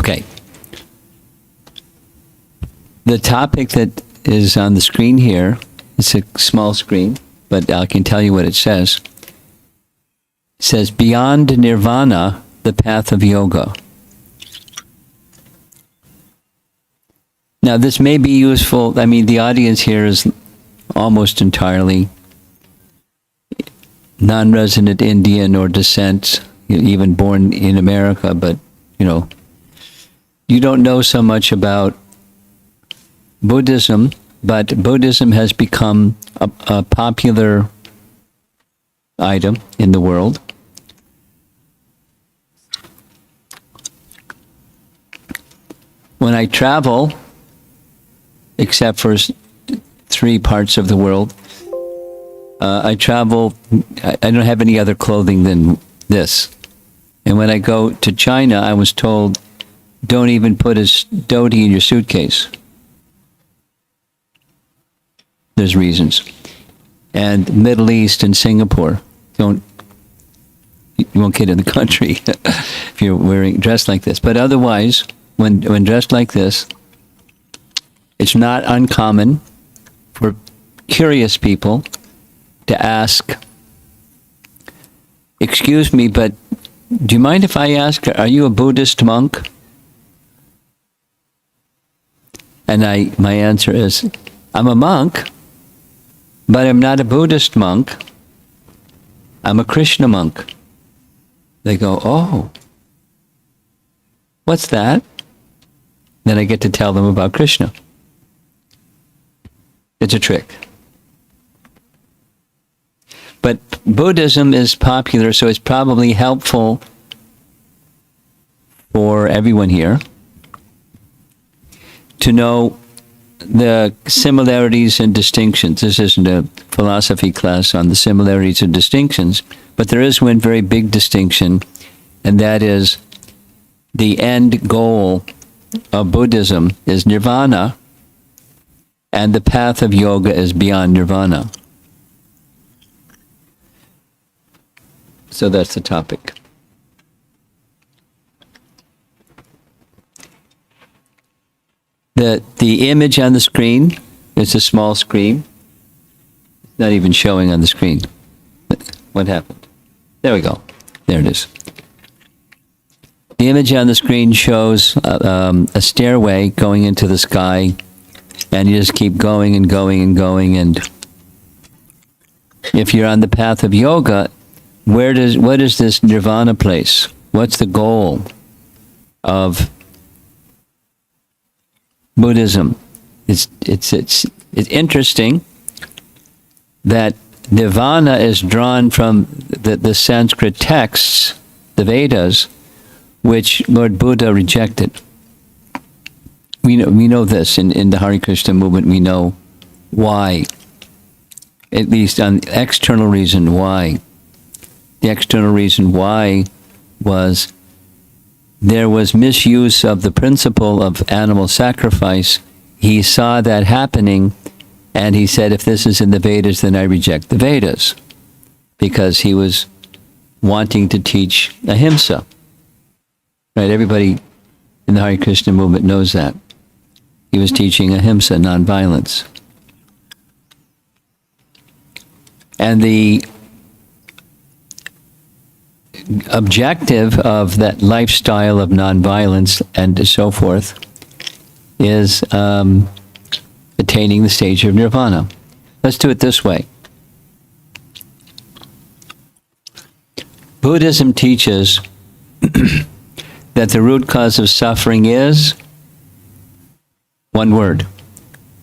Okay. The topic that is on the screen here, it's a small screen, but I can tell you what it says. It says, Beyond Nirvana, the Path of Yoga. Now, this may be useful. I mean, the audience here is almost entirely non-resident Indian or descent, even born in America, but, you don't know so much about Buddhism, but Buddhism has become a popular item in the world. When I travel, except for 3 parts of the world, I travel, I don't have any other clothing than this. And when I go to China, I was told, don't even put a dhoti in your suitcase. There's reasons. And Middle East and Singapore, you won't get in the country if you're dressed like this. But otherwise, when dressed like this, it's not uncommon for curious people to ask, excuse me, but do you mind if I ask, are you a Buddhist monk? And my answer is, I'm a monk, but I'm not a Buddhist monk. I'm a Krishna monk. They go, oh, what's that? Then I get to tell them about Krishna. It's a trick. But Buddhism is popular, so it's probably helpful for everyone here to know the similarities and distinctions. This isn't a philosophy class on the similarities and distinctions, but there is one very big distinction, and that is the end goal of Buddhism is nirvana, and the path of yoga is beyond nirvana. So that's the topic. The image on the screen is a small screen. It's not even showing on the screen. What happened? There we go. There it is. The image on the screen shows a stairway going into the sky, and you just keep going and going and going. And if you're on the path of yoga, what is this nirvana place? What's the goal of Buddhism? It's interesting that nirvana is drawn from the Sanskrit texts, the Vedas, which Lord Buddha rejected. We know this in the Hare Krishna movement. We know why, at least on the external reason why. The external reason why was there was misuse of the principle of animal sacrifice. He saw that happening, and he said, if this is in the Vedas, then I reject the Vedas, because he was wanting to teach ahimsa. Right? Everybody in the Hare Krishna movement knows that. He was teaching ahimsa, nonviolence. And the objective of that lifestyle of nonviolence and so forth is attaining the stage of nirvana. Let's do it this way. Buddhism teaches that the root cause of suffering is one word.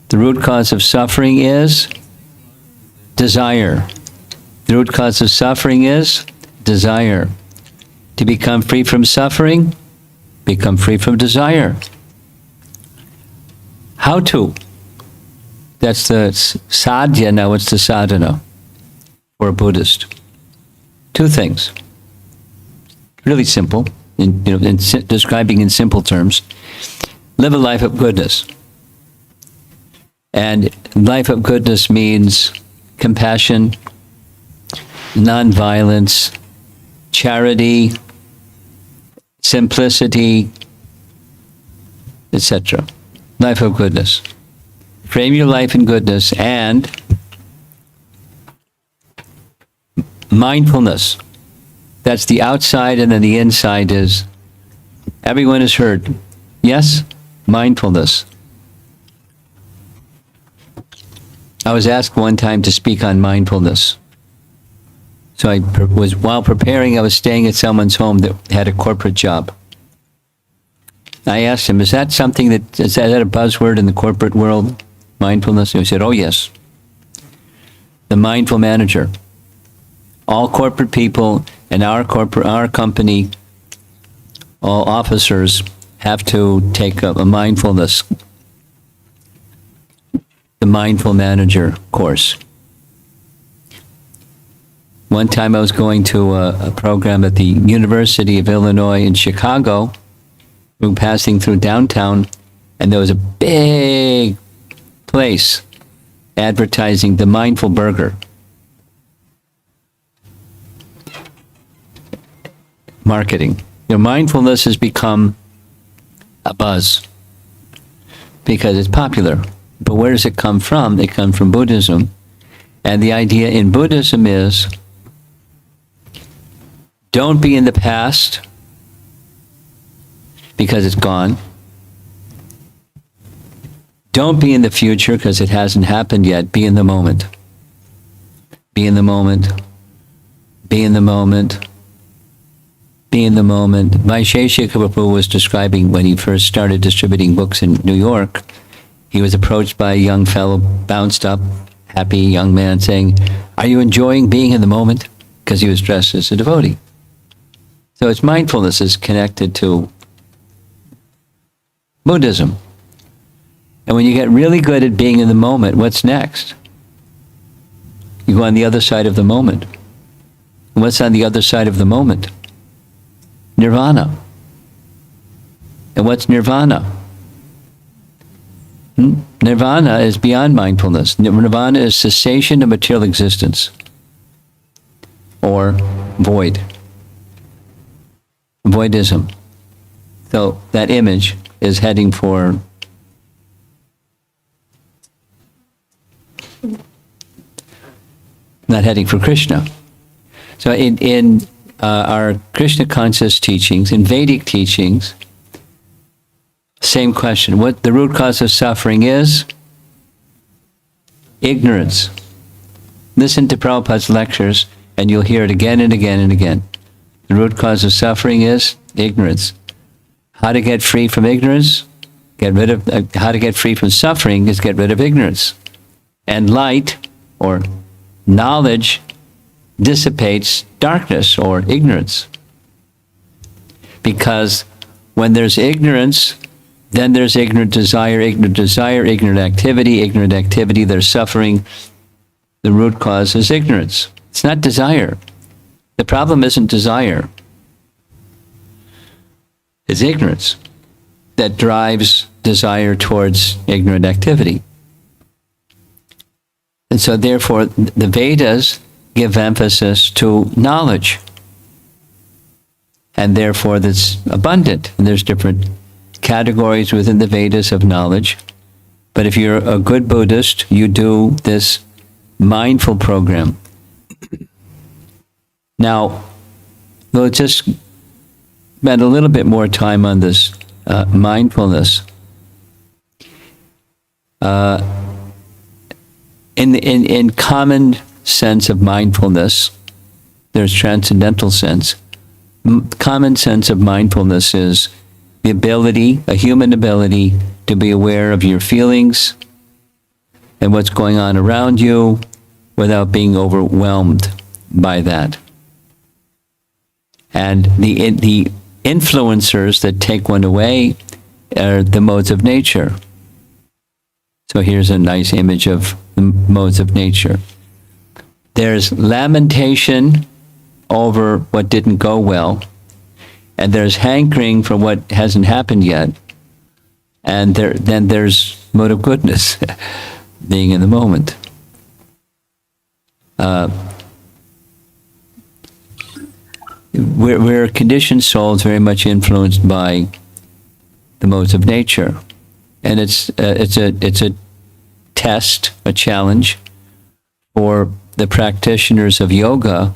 The root cause of suffering is desire. The root cause of suffering is desire. To become free from suffering, become free from desire. How to? That's the sadhya, now it's the sadhana for a Buddhist. 2 things. Really simple, describing in simple terms. Live a life of goodness. And life of goodness means compassion, nonviolence, charity, simplicity, etc. Life of goodness. Frame your life in goodness and mindfulness. That's the outside, and then the inside is, everyone has heard, yes, mindfulness. I was asked one time to speak on mindfulness. So while preparing, I was staying at someone's home that had a corporate job. I asked him, is that a buzzword in the corporate world, mindfulness? He said, oh yes. The mindful manager. All corporate people in our company, all officers have to take a mindfulness, the mindful manager course. One time I was going to a program at the University of Illinois in Chicago. We were passing through downtown, and there was a big place advertising the Mindful Burger. Marketing. Mindfulness has become a buzz because it's popular. But where does it come from? It comes from Buddhism. And the idea in Buddhism is, don't be in the past because it's gone. Don't be in the future because it hasn't happened yet. Be in the moment. Be in the moment. Be in the moment. Be in the moment. Vaisheshika Prabhu was describing when he first started distributing books in New York. He was approached by a young fellow, bounced up, happy young man, saying, are you enjoying being in the moment? Because he was dressed as a devotee. So it's mindfulness is connected to Buddhism. And when you get really good at being in the moment, what's next? You go on the other side of the moment. And what's on the other side of the moment? Nirvana. And what's nirvana? Nirvana is beyond mindfulness. Nirvana is cessation of material existence, or void. Voidism. So that image is heading for not heading for Krishna. So in our Krishna conscious teachings, in Vedic teachings, same question. What the root cause of suffering is? Ignorance. Listen to Prabhupada's lectures and you'll hear it again and again and again. The root cause of suffering is ignorance. How to get free from ignorance? How to get free from suffering is get rid of ignorance. And light, or knowledge, dissipates darkness or ignorance. Because when there's ignorance, then there's ignorant activity, there's suffering. The root cause is ignorance. It's not desire. The problem isn't desire. It's ignorance that drives desire towards ignorant activity. And so therefore, the Vedas give emphasis to knowledge. And therefore, that's abundant. And there's different categories within the Vedas of knowledge. But if you're a good Buddhist, you do this mindful program. Now, we'll just spend a little bit more time on this mindfulness. In common sense of mindfulness, there's transcendental sense. Common sense of mindfulness is the ability, a human ability, to be aware of your feelings and what's going on around you without being overwhelmed by that. And the influencers that take one away are the modes of nature. So here's a nice image of the modes of nature. There's lamentation over what didn't go well, and there's hankering for what hasn't happened yet, and then there's mode of goodness, being in the moment. We're conditioned souls very much influenced by the modes of nature. And it's a test, a challenge for the practitioners of yoga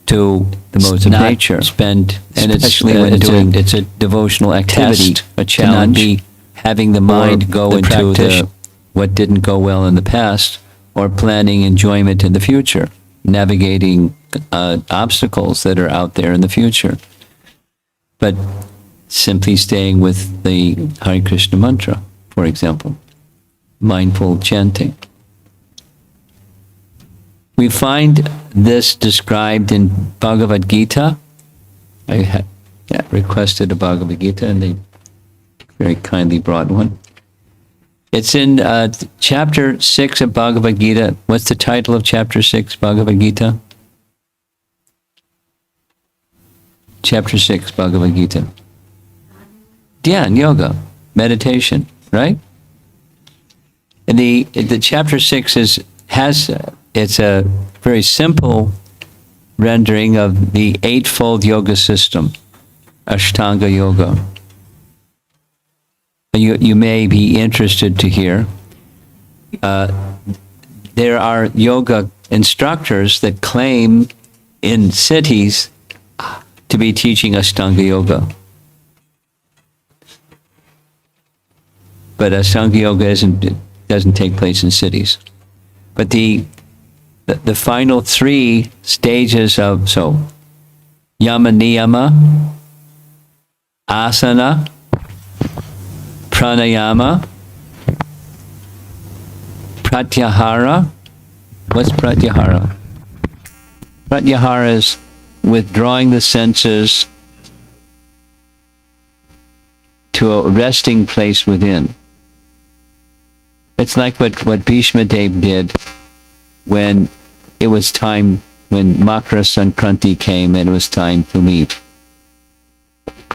to the modes of nature. Spend, and especially when doing it's a devotional activity, a challenge. To not be having the mind go into what didn't go well in the past, or planning enjoyment in the future, navigating obstacles that are out there in the future. But simply staying with the Hare Krishna mantra, for example, mindful chanting. We find this described in Bhagavad-Gita. I requested a Bhagavad-Gita, and they very kindly brought one. It's in chapter 6 of Bhagavad-Gita. What's the title of chapter 6, Bhagavad-Gita? Chapter 6, Bhagavad-Gita. Dhyan, yoga, meditation, right? And the chapter 6 it's a very simple rendering of the eightfold yoga system, Ashtanga Yoga. You may be interested to hear. There are yoga instructors that claim in cities to be teaching Ashtanga Yoga. But Ashtanga Yoga doesn't take place in cities. But the final three stages of, yama niyama, asana, pranayama, pratyahara. What's pratyahara? Pratyahara is withdrawing the senses to a resting place within. It's like what Bhishma Dev did when it was time, when Makara Sankranti came and it was time to leave.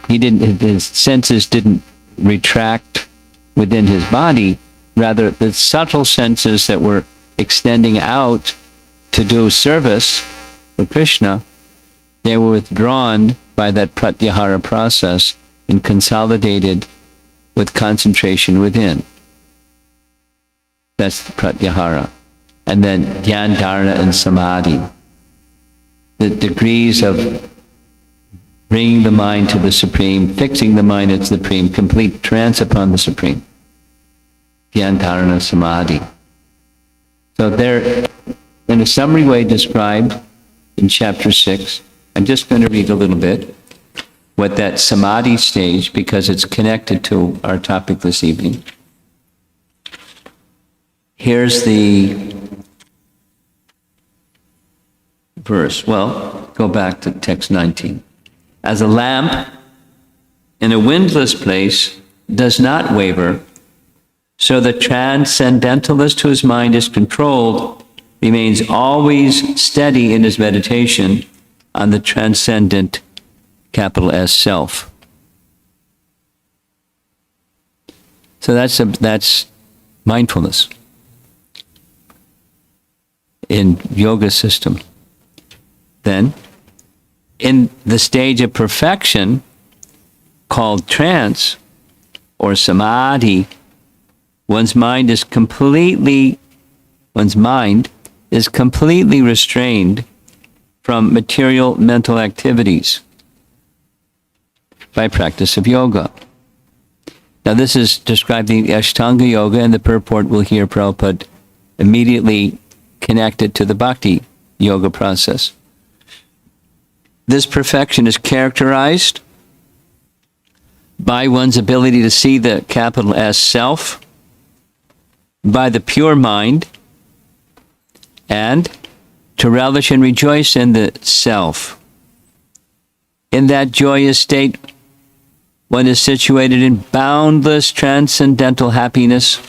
His senses didn't retract within his body, rather the subtle senses that were extending out to do service for Krishna, they were withdrawn by that pratyahara process and consolidated with concentration within. That's the pratyahara. And then dhyan, dharana, and samadhi. The degrees of bringing the mind to the Supreme, fixing the mind at the Supreme, complete trance upon the Supreme. Dhyan, dharana, samadhi. So they're in a summary way described in chapter 6. I'm just going to read a little bit what that samadhi stage, because it's connected to our topic this evening. Here's the verse. Well, go back to text 19. As a lamp in a windless place does not waver, so the transcendentalist whose mind is controlled remains always steady in his meditation on the transcendent, capital S, self. So that's mindfulness in yoga system. Then, in the stage of perfection called trance or samadhi, one's mind is completely restrained from material mental activities by practice of yoga. Now this is describing Ashtanga Yoga, and the purport will hear Prabhupada immediately connected to the Bhakti Yoga process. This perfection is characterized by one's ability to see the capital S self, by the pure mind, and to relish and rejoice in the self. In that joyous state, one is situated in boundless transcendental happiness,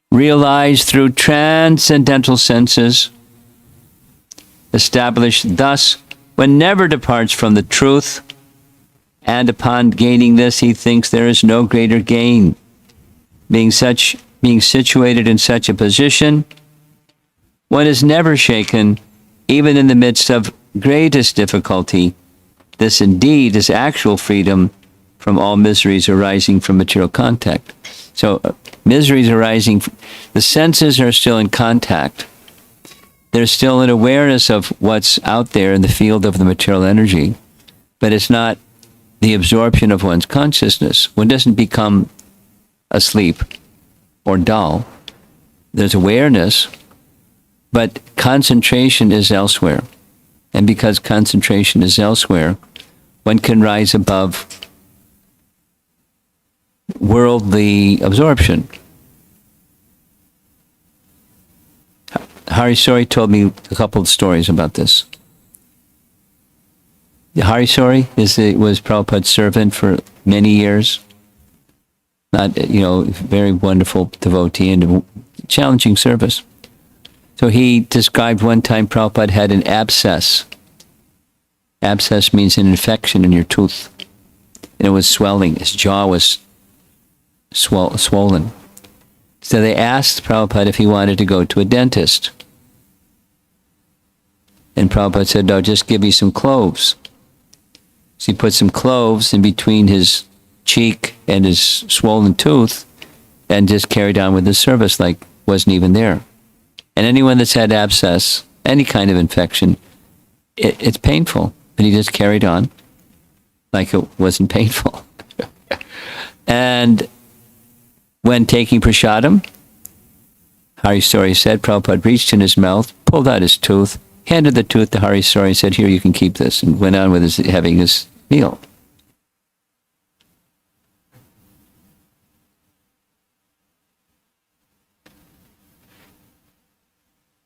realized through transcendental senses, established thus, one never departs from the truth, and upon gaining this, he thinks there is no greater gain. Being situated in such a position, one is never shaken, even in the midst of greatest difficulty. This indeed is actual freedom, from all miseries arising from material contact. So miseries arising, the senses are still in contact. There's still an awareness of what's out there in the field of the material energy, but it's not the absorption of one's consciousness. One doesn't become asleep or dull. There's awareness, but concentration is elsewhere. And because concentration is elsewhere, one can rise above worldly absorption. Harisori told me a couple of stories about this. Harisori was Prabhupada's servant for many years. Not, very wonderful devotee and challenging service. So he described one time Prabhupada had an abscess. Abscess means an infection in your tooth. And it was swelling. His jaw was swollen. So they asked Prabhupada if he wanted to go to a dentist. And Prabhupada said, no, just give me some cloves. So he put some cloves in between his cheek and his swollen tooth and just carried on with the service like wasn't even there. And anyone that's had abscess, any kind of infection, it's painful. But he just carried on like it wasn't painful. And when taking prasadam, Harisori said, Prabhupada reached in his mouth, pulled out his tooth, handed the tooth to Harisori and said, here, you can keep this, and went on with having his meal.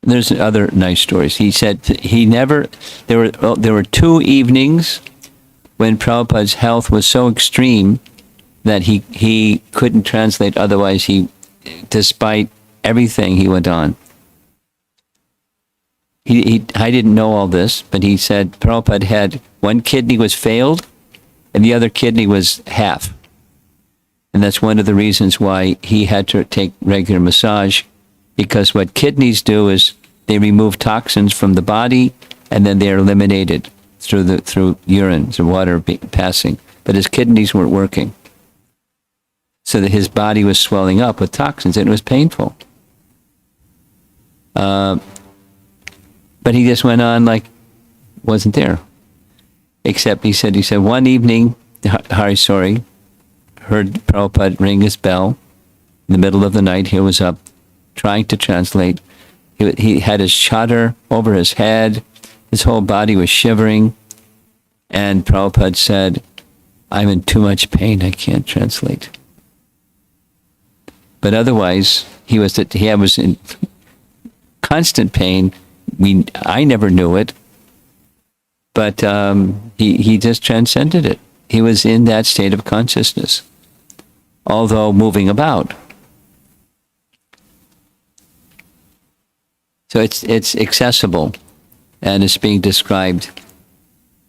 There's other nice stories. He said there were 2 evenings when Prabhupada's health was so extreme that he couldn't translate, otherwise despite everything, he went on. I didn't know all this, but he said Prabhupada had one kidney was failed and the other kidney was half. And that's one of the reasons why he had to take regular massage, because what kidneys do is they remove toxins from the body and then they're eliminated through urine, through water passing. But his kidneys weren't working. So that his body was swelling up with toxins and it was painful. But he just went on like wasn't there. Except he said one evening, Harisori heard Prabhupada ring his bell in the middle of the night. He was up trying to translate. He had his chadar over his head. His whole body was shivering. And Prabhupada said, I'm in too much pain. I can't translate. But otherwise, he was in constant pain. I never knew it. But he just transcended it. He was in that state of consciousness, although moving about. So it's accessible, and it's being described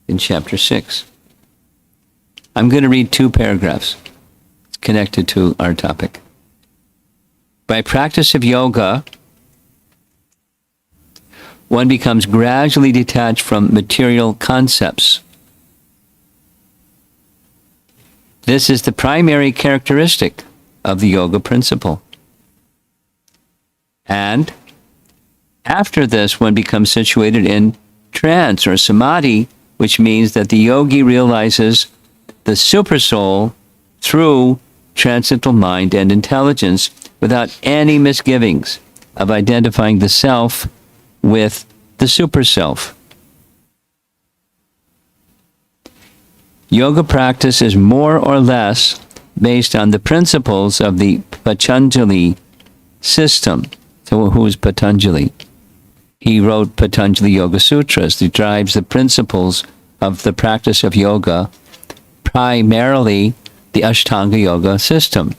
in chapter 6. I'm going to read 2 paragraphs. It's connected to our topic. By practice of yoga, one becomes gradually detached from material concepts. This is the primary characteristic of the yoga principle. And after this, one becomes situated in trance or samadhi, which means that the yogi realizes the supersoul through transcendental mind and intelligence without any misgivings of identifying the self with the superself. Yoga practice is more or less based on the principles of the Patanjali system. So who is Patanjali? He wrote Patanjali Yoga Sutras, that drives the principles of the practice of yoga, primarily the Ashtanga Yoga system.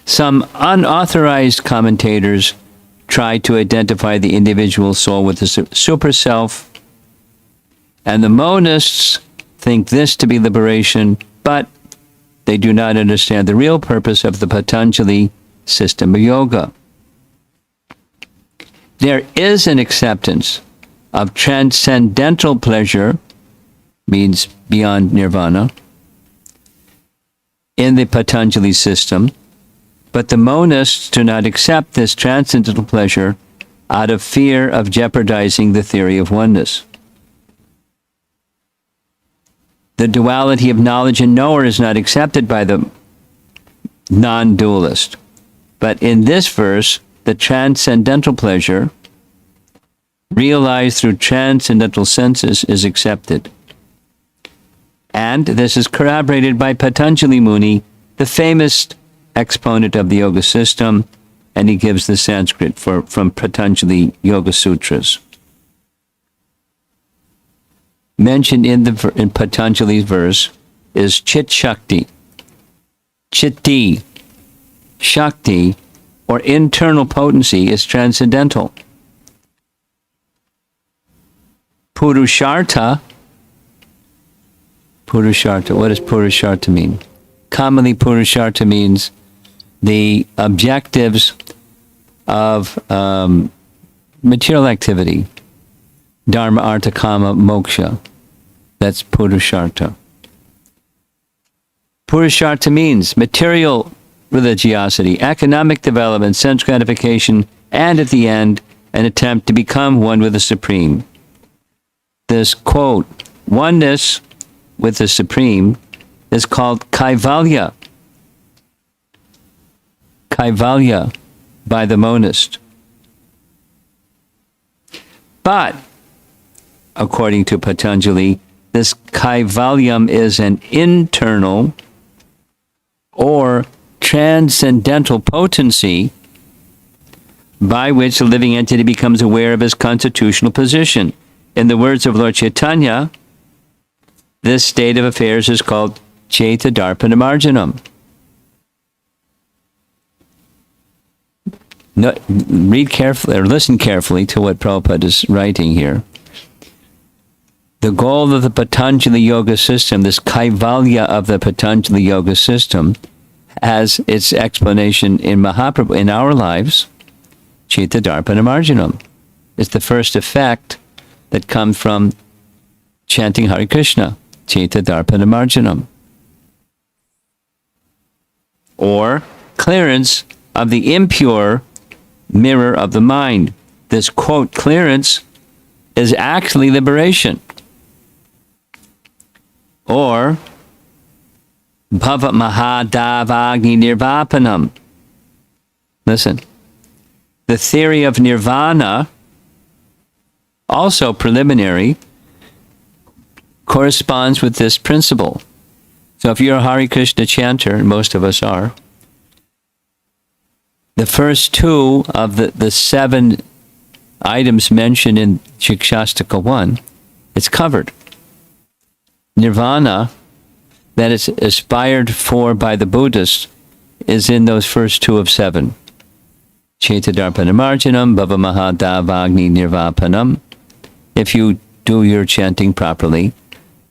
Some unauthorized commentators try to identify the individual soul with the super self, and the monists think this to be liberation, but they do not understand the real purpose of the Patanjali system of yoga. There is an acceptance of transcendental pleasure, means beyond nirvana, in the Patanjali system, but the monists do not accept this transcendental pleasure out of fear of jeopardizing the theory of oneness. The duality of knowledge and knower is not accepted by the non-dualist. But in this verse, the transcendental pleasure, realized through transcendental senses, is accepted. And this is corroborated by Patanjali Muni, the famous exponent of the Yoga system, and he gives the Sanskrit from Patanjali Yoga Sutras. Mentioned in Patanjali's verse is Chit Shakti. Chitti, Shakti, or internal potency, is transcendental. Purushartha, what does Purushartha mean? Commonly, Purushartha means the objectives of material activity. Dharma, Artha, Kama, Moksha. That's Purushartha. Purushartha means material religiosity, economic development, sense gratification, and at the end, an attempt to become one with the Supreme. This quote, oneness with the Supreme, is called Kaivalya. Kaivalya by the monist. But, according to Patanjali, this Kaivalyam is an internal or transcendental potency by which the living entity becomes aware of his constitutional position. In the words of Lord Chaitanya, this state of affairs is called Chaita Darpana Marjanam. No, read carefully or listen carefully to what Prabhupada is writing here. The goal of the Patanjali Yoga system, this Kaivalya of the Patanjali Yoga system, has its explanation in Mahaprabhu, in our lives, Chitta Darpana Marjanam. It's the first effect that comes from chanting Hare Krishna, Chitta Darpana Marjanam. Or clearance of the impure mirror of the mind. This quote, clearance, is actually liberation. Or Bhava Mahadavagni Nirvapanam. Listen. The theory of nirvana, also preliminary, corresponds with this principle. So if you're a Hare Krishna chanter, and most of us are, the first two of the 7 items mentioned in Shikshastaka 1, it's covered. Nirvana, that is aspired for by the Buddhists, is in those first 2 of 7. Chaita Darpana Marjanam, Bhava Mahadavagni Nirvapanam. If you do your chanting properly,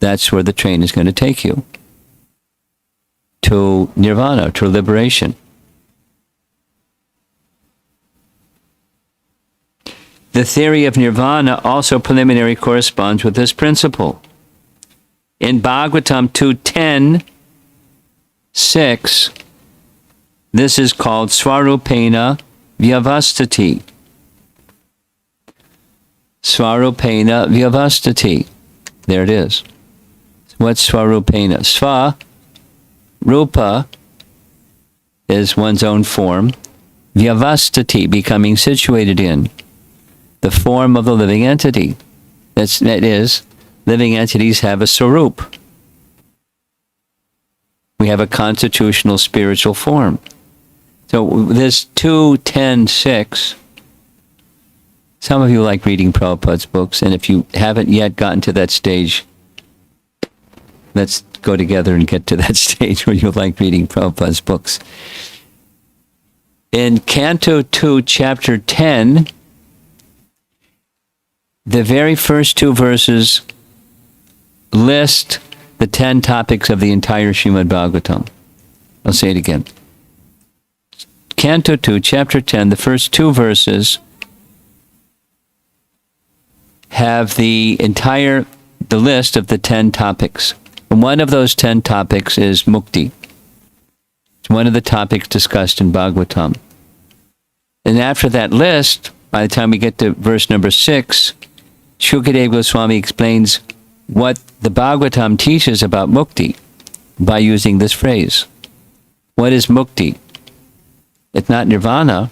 that's where the train is going to take you. To nirvana, to liberation. The theory of nirvana, also preliminary, corresponds with this principle. In Bhagavatam 2:10-6, this is called Swarupena Vyavastati. Swarupena Vyavastati. There it is. What's Swarupena? Swa, Rupa, is one's own form. Vyavastati, becoming situated in. The form of the living entity. That is, living entities have a sarup. We have a constitutional spiritual form. So this 2:10-6, some of you like reading Prabhupada's books, and if you haven't yet gotten to that stage, let's go together and get to that stage where you like reading Prabhupada's books. In Canto 2, Chapter 10, the very first 2 verses list the 10 topics of the entire Srimad Bhagavatam. I'll say it again. Canto 2, Chapter 10, the first 2 verses have the list of the 10 topics. And one of those 10 topics is mukti. It's one of the topics discussed in Bhagavatam. And after that list, by the time we get to verse number 6, Shukadeva Goswami explains what the Bhagavatam teaches about mukti by using this phrase. What is mukti? It's not nirvana.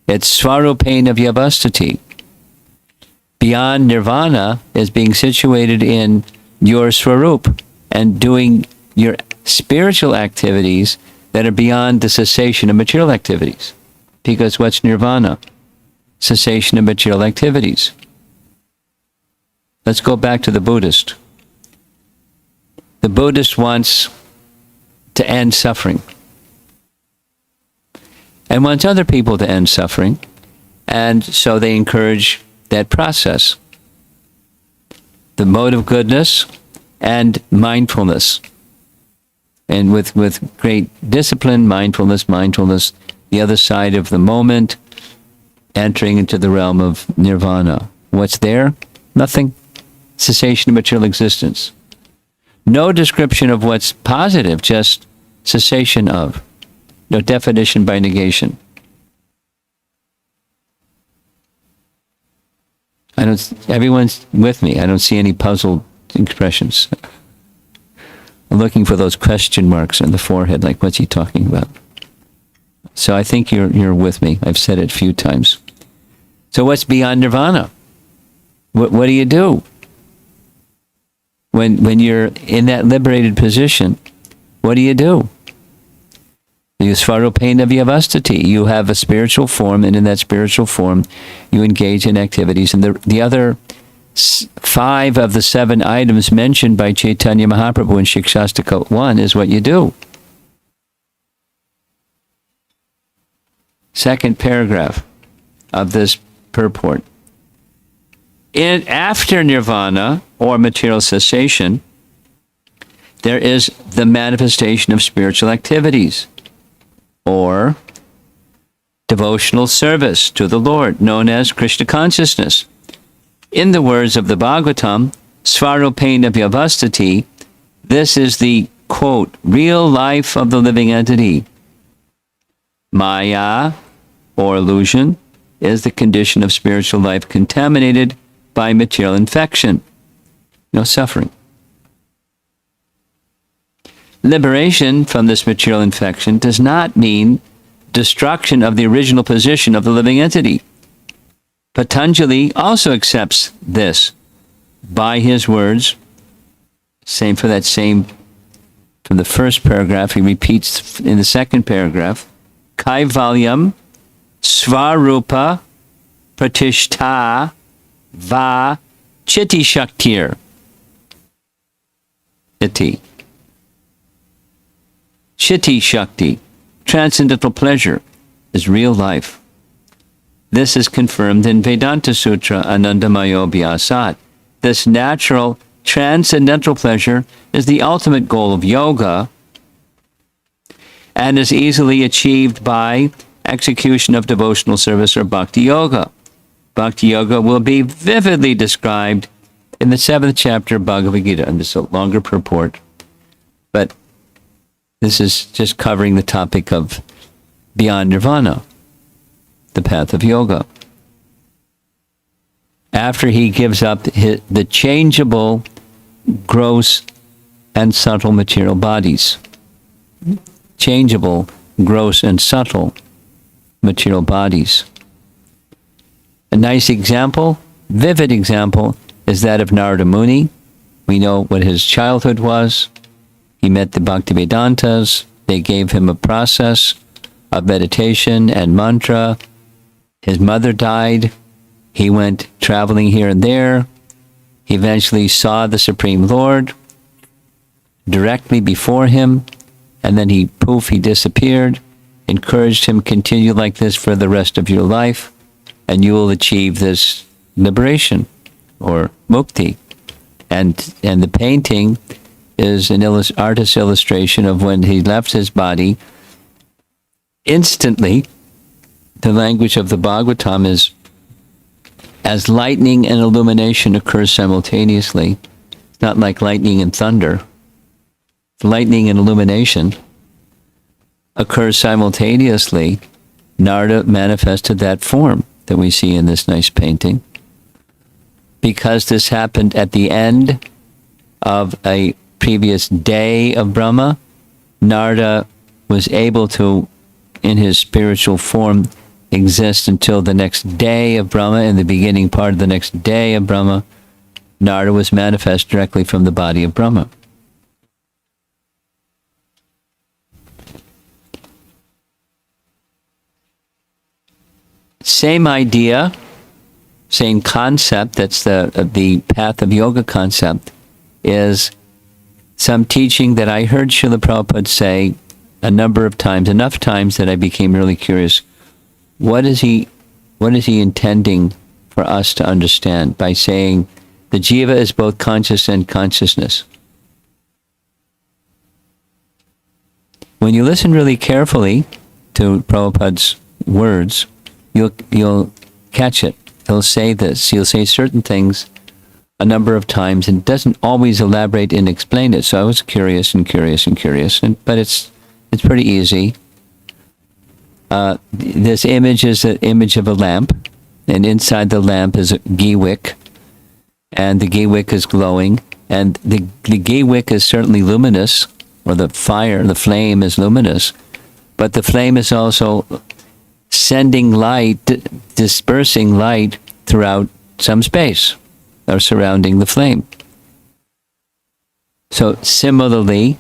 It's svarupena vyavastati. Beyond nirvana is being situated in your swarup and doing your spiritual activities that are beyond the cessation of material activities. Because what's nirvana? Cessation of material activities. Let's go back to the Buddhist. The Buddhist wants to end suffering and wants other people to end suffering, and so they encourage that process. The mode of goodness and mindfulness. And with great discipline, mindfulness, the other side of the moment, entering into the realm of nirvana. What's there? Nothing. Cessation of material existence. No description of what's positive, just cessation of. No definition by negation. Everyone's with me. I don't see any puzzled expressions. I'm looking for those question marks on the forehead, like what's he talking about? So I think you're with me. I've said it a few times. So what's beyond nirvana? What do you do? When you're in that liberated position, what do? You svarupena vyavastati. You have a spiritual form, and in that spiritual form, you engage in activities. And the other 5 of the 7 items mentioned by Chaitanya Mahaprabhu in Shikshastaka 1 is what you do. Second paragraph of this purport. After nirvana, or material cessation, there is the manifestation of spiritual activities, or devotional service to the Lord, known as Krishna consciousness. In the words of the Bhagavatam, svarupena vyavastati, this is the, quote, real life of the living entity. Maya, or illusion, is the condition of spiritual life contaminated by material infection. No suffering. Liberation from this material infection does not mean destruction of the original position of the living entity. Patanjali also accepts this by his words. From the first paragraph, he repeats in the second paragraph, Kaivalyam Svarupa Pratishta Va Chitti Shaktir. Chitti Shakti, transcendental pleasure, is real life. This is confirmed in Vedanta Sutra Anandamayo Vyasat. This natural, transcendental pleasure is the ultimate goal of yoga and is easily achieved by execution of devotional service or bhakti yoga. Bhakti yoga will be vividly described in the 7th chapter of Bhagavad-Gita, and this is a longer purport, but this is just covering the topic of beyond nirvana, the path of yoga. After he gives up the changeable, gross, and subtle material bodies. Changeable, gross, and subtle material bodies. A nice example, vivid example, is that of Narada Muni. We know what his childhood was. He met the Bhaktivedantas. They gave him a process of meditation and mantra. His mother died. He went traveling here and there. He eventually saw the Supreme Lord directly before him, and then he disappeared. Encouraged him, continue like this for the rest of your life, and you will achieve this liberation, or mukti. And the painting is an artist's illustration of when he left his body. Instantly, the language of the Bhagavatam is as lightning and illumination occurs simultaneously, it's not like lightning and thunder. Lightning and illumination occurs simultaneously. Narada manifested that form that we see in this nice painting. Because this happened at the end of a previous day of Brahma, Narada was able to, in his spiritual form, exist until the next day of Brahma. In the beginning part of the next day of Brahma, Narada was manifest directly from the body of Brahma. Same idea, same concept, that's the path of yoga concept, is some teaching that I heard Srila Prabhupada say a number of times, enough times that I became really curious. What is he intending for us to understand by saying the jiva is both conscious and consciousness? When you listen really carefully to Prabhupada's words, you'll catch it. He'll say this. He'll say certain things a number of times and doesn't always elaborate and explain it. So I was curious, but it's pretty easy. This image is an image of a lamp, and inside the lamp is a ghee wick, and the ghee wick is glowing, and the ghee wick is certainly luminous, or the flame is luminous, but the flame is also sending light, dispersing light throughout some space or surrounding the flame. So similarly,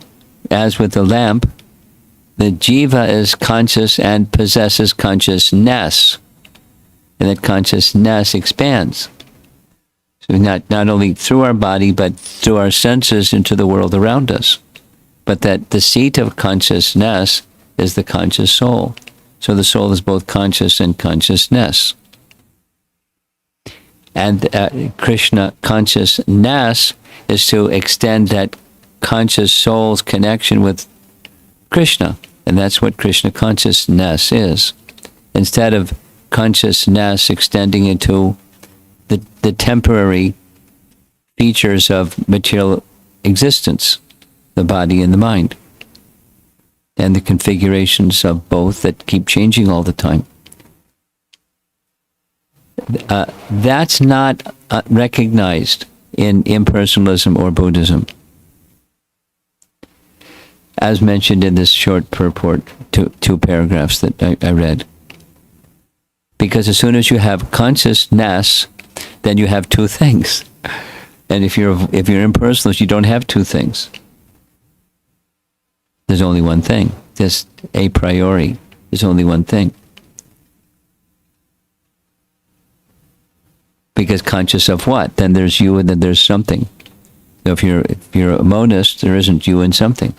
as with the lamp, the jiva is conscious and possesses consciousness, and that consciousness expands. So not only through our body, but through our senses into the world around us. But that the seat of consciousness is the conscious soul. So the soul is both conscious and consciousness. And Krishna consciousness is to extend that conscious soul's connection with Krishna. And that's what Krishna consciousness is. Instead of consciousness extending into the temporary features of material existence, the body and the mind, and the configurations of both that keep changing all the time. That's not recognized in impersonalism or Buddhism, as mentioned in this short purport, two paragraphs that I read. Because as soon as you have consciousness, then you have two things. And if you're impersonalist, you don't have two things. There's only one thing. Just a priori. There's only one thing. Because conscious of what? Then there's you and then there's something. So if you're a monist, there isn't you and something.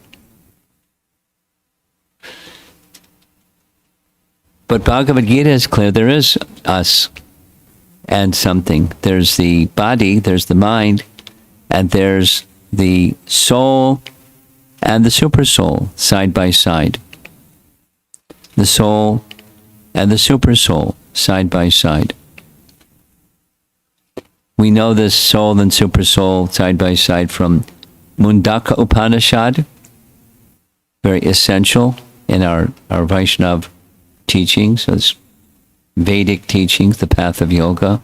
But Bhagavad-Gita is clear. There is us and something. There's the body, there's the mind, and there's the soul and the super soul side by side. The soul and the super soul side by side. We know this soul and super soul side by side from Mundaka Upanishad, very essential in our Vaishnava teachings, as Vedic teachings, the path of yoga,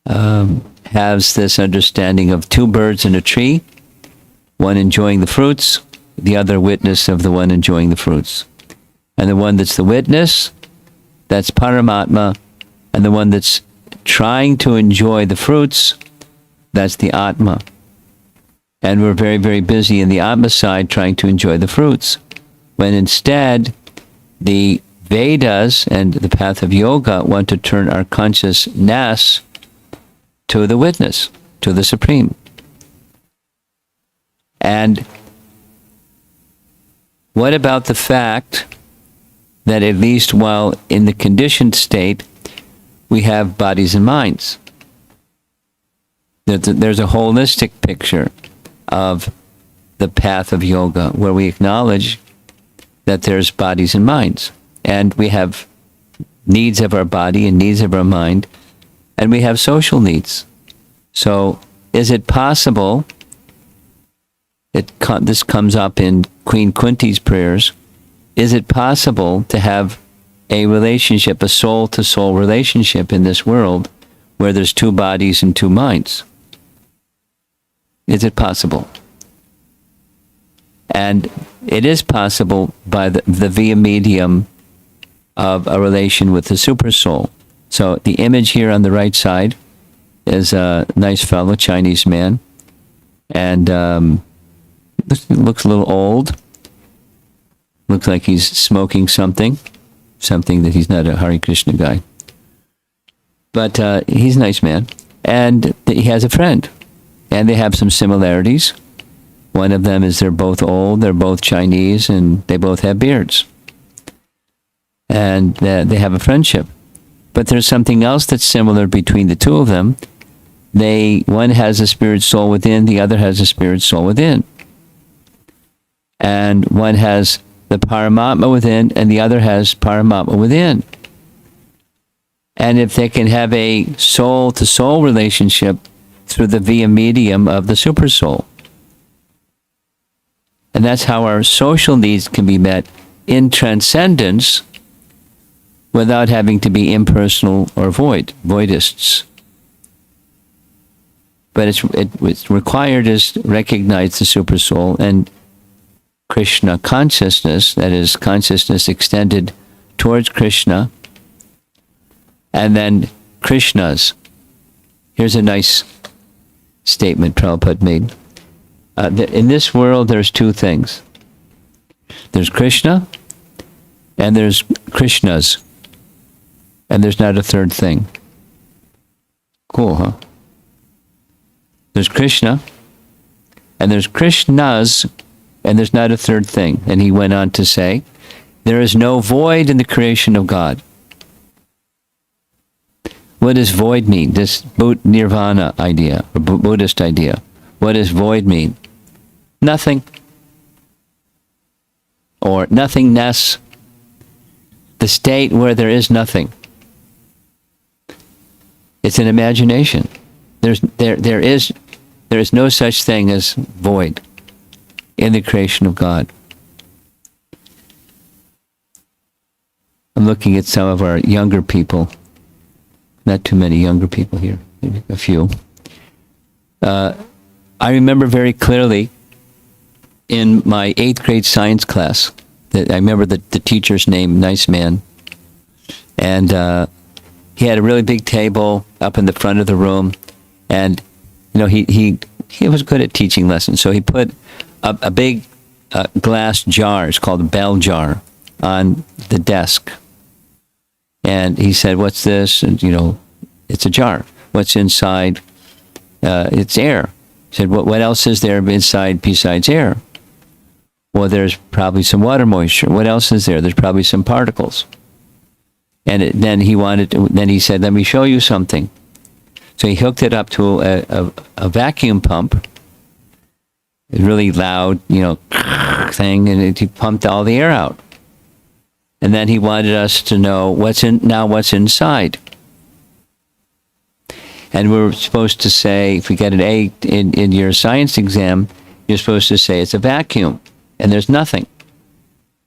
has this understanding of two birds in a tree, one enjoying the fruits, the other witness of the one enjoying the fruits. And the one that's the witness, that's Paramatma, and the one that's trying to enjoy the fruits, that's the Atma. And we're very, very busy in the Atma side trying to enjoy the fruits, when instead the Vedas and the path of yoga want to turn our consciousness to the witness, to the Supreme. And what about the fact that at least while in the conditioned state, we have bodies and minds? There's a holistic picture of the path of yoga where we acknowledge that there's bodies and minds. And we have needs of our body and needs of our mind. and we have social needs. So is it possible, this comes up in Queen Kunti's prayers, is it possible to have a relationship, a soul-to-soul relationship in this world where there's two bodies and two minds? Is it possible? And it is possible by the via medium of a relation with the super soul. So the image here on the right side is a nice fellow, Chinese man, and looks a little old. Looks like he's smoking something that he's not a Hare Krishna guy. But he's a nice man, and he has a friend, and they have some similarities. One of them is they're both old, they're both Chinese, and they both have beards. And they have a friendship. But there's something else that's similar between the two of them. One has a spirit soul within, the other has a spirit soul within. And one has the Paramatma within, and the other has Paramatma within. And if they can have a soul-to-soul relationship through the via medium of the super soul. And that's how our social needs can be met in transcendence without having to be impersonal or voidists. But it's required is to recognize the super soul and Krishna consciousness, that is consciousness extended towards Krishna, and then Krishna's. Here's a nice statement Prabhupada made. In this world, there's two things. There's Krishna, and there's Krishnas. And there's not a third thing. Cool, huh? There's Krishna, and there's Krishnas, and there's not a third thing. And he went on to say, there is no void in the creation of God. What does void mean? This Nirvana idea, or Buddhist idea. What does void mean? Nothing. Or nothingness. The state where there is nothing. It's an imagination. There is no such thing as void in the creation of God. I'm looking at some of our younger people. Not too many younger people here, maybe a few. I remember very clearly in my 8th grade science class that I remember the teacher's name, nice man, and he had a really big table up in the front of the room, and he was good at teaching lessons, so he put a big glass jar, it's called a bell jar, on the desk. And he said, what's this? And, it's a jar. What's inside? It's air. He said, what else is there inside besides air? Well, there's probably some water moisture. What else is there? There's probably some particles. And then he said, let me show you something. So he hooked it up to a vacuum pump, a really loud, thing, and he pumped all the air out. And then he wanted us to know what's inside. And we were supposed to say, if we get an A in your science exam, you're supposed to say it's a vacuum, and there's nothing.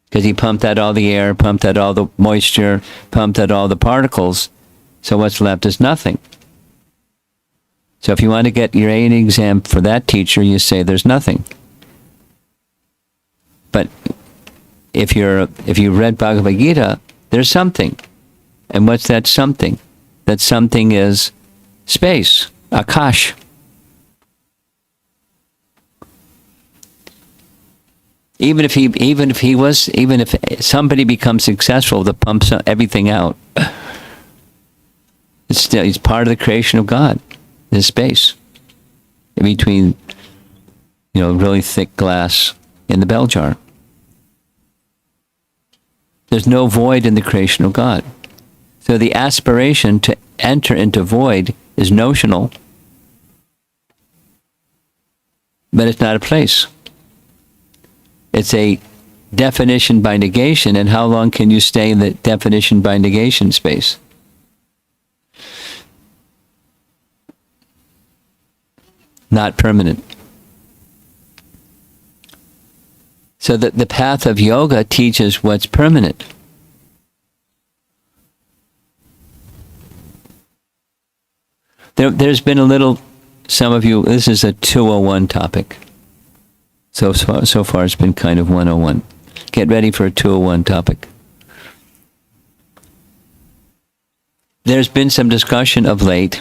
Because he pumped out all the air, pumped out all the moisture, pumped out all the particles, so what's left is nothing. So if you want to get your A in the exam for that teacher, you say there's nothing. But if you read Bhagavad-Gita, there's something. And what's that something? That something is space, akash. Even if somebody becomes successful to pump everything out, it's part of the creation of God. There's space in between, really thick glass in the bell jar. There's no void in the creation of God. So the aspiration to enter into void is notional, but it's not a place. It's a definition by negation, and how long can you stay in the definition by negation space? not permanent. So that the path of yoga teaches what's permanent. There's been a little, some of you, this is a 201 topic. So far it's been kind of 101. Get ready for a 201 topic. There's been some discussion of late.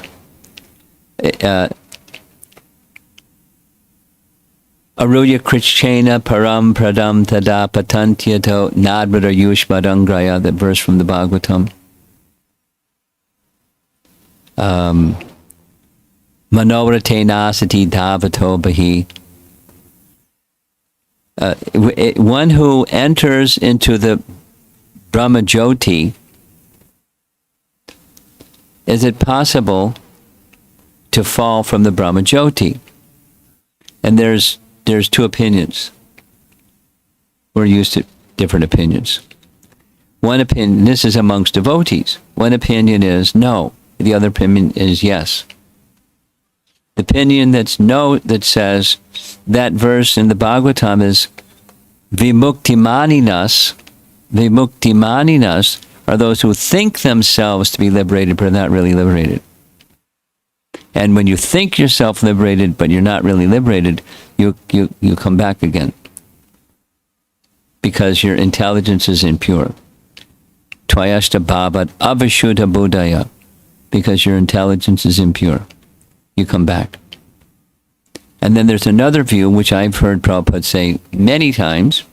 Aruya Krishchena Param Pradam Tada Patantyato Nadvara Yushmadangraya, that verse from the Bhagavatam. Manovrate Nasati Dhavato Bahi. One who enters into the Brahmajyoti, is it possible to fall from the Brahmajyoti? And there's two opinions. We're used to different opinions. One opinion, this is amongst devotees. One opinion is no. The other opinion is yes. The opinion that's no, that says that verse in the Bhagavatam is Vimuktimaninas. Vimuktimaninas are those who think themselves to be liberated but are not really liberated. And when you think yourself liberated but you're not really liberated, you come back again. Because your intelligence is impure. Tvayashta bhavat avashuddha buddhaya. Because your intelligence is impure. You come back. And then there's another view, which I've heard Prabhupada say many times.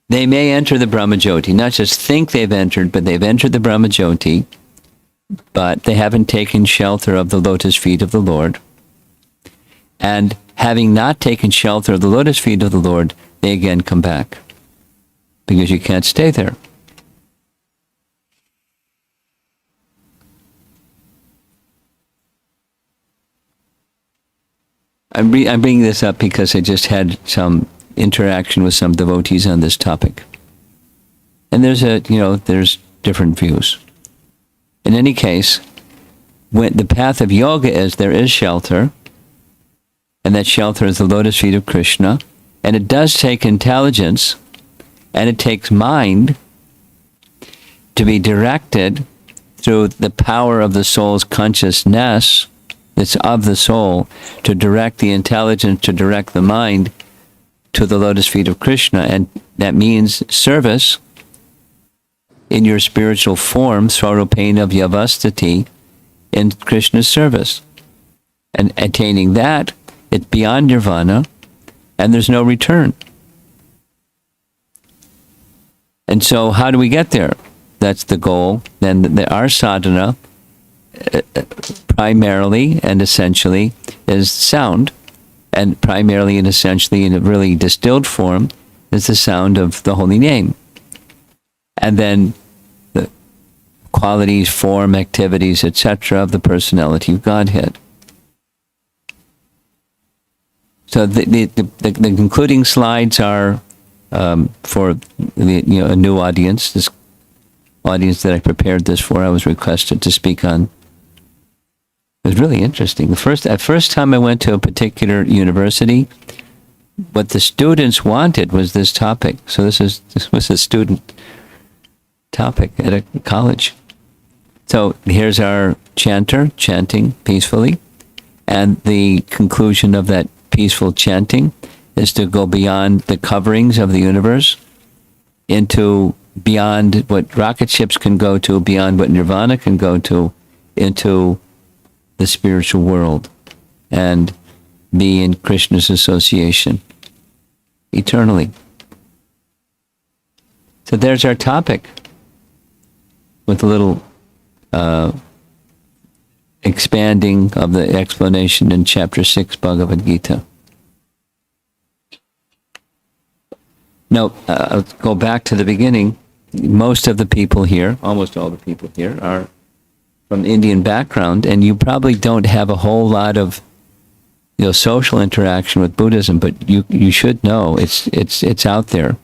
They may enter the Brahmajyoti, not just think they've entered, but they've entered the Brahmajyoti, but they haven't taken shelter of the lotus feet of the Lord. And having not taken shelter of the lotus feet of the Lord, they again come back. Because you can't stay there. I'm bringing this up because I just had some interaction with some devotees on this topic. And there's different views. In any case, when the path of yoga is, there is shelter, and that shelter is the lotus feet of Krishna, and it does take intelligence, and it takes mind to be directed through the power of the soul's consciousness. It's of the soul to direct the intelligence, to direct the mind to the lotus feet of Krishna. And that means service in your spiritual form, Swarupena Vyavastati, in Krishna's service. And attaining that, it's beyond nirvana, and there's no return. And so how do we get there? That's the goal. Then our sadhana, primarily and essentially, is sound, and primarily and essentially in a really distilled form is the sound of the holy name. And then the qualities, form, activities, etc. of the personality of Godhead. So the concluding slides are for a new audience, this audience that I prepared this for. I was requested to speak on. It was really interesting. The first time I went to a particular university, what the students wanted was this topic. So this was a student topic at a college. So here's our chanter chanting peacefully, and the conclusion of that peaceful chanting is to go beyond the coverings of the universe into beyond what rocket ships can go to, beyond what nirvana can go to, into the spiritual world, and be in Krishna's association eternally. So there's our topic, with a little expanding of the explanation in chapter 6 Bhagavad-Gita. Now, I'll go back to the beginning. Most of the people here, almost all the people here, are from Indian background, and you probably don't have a whole lot of social interaction with Buddhism, but you should know it's out there.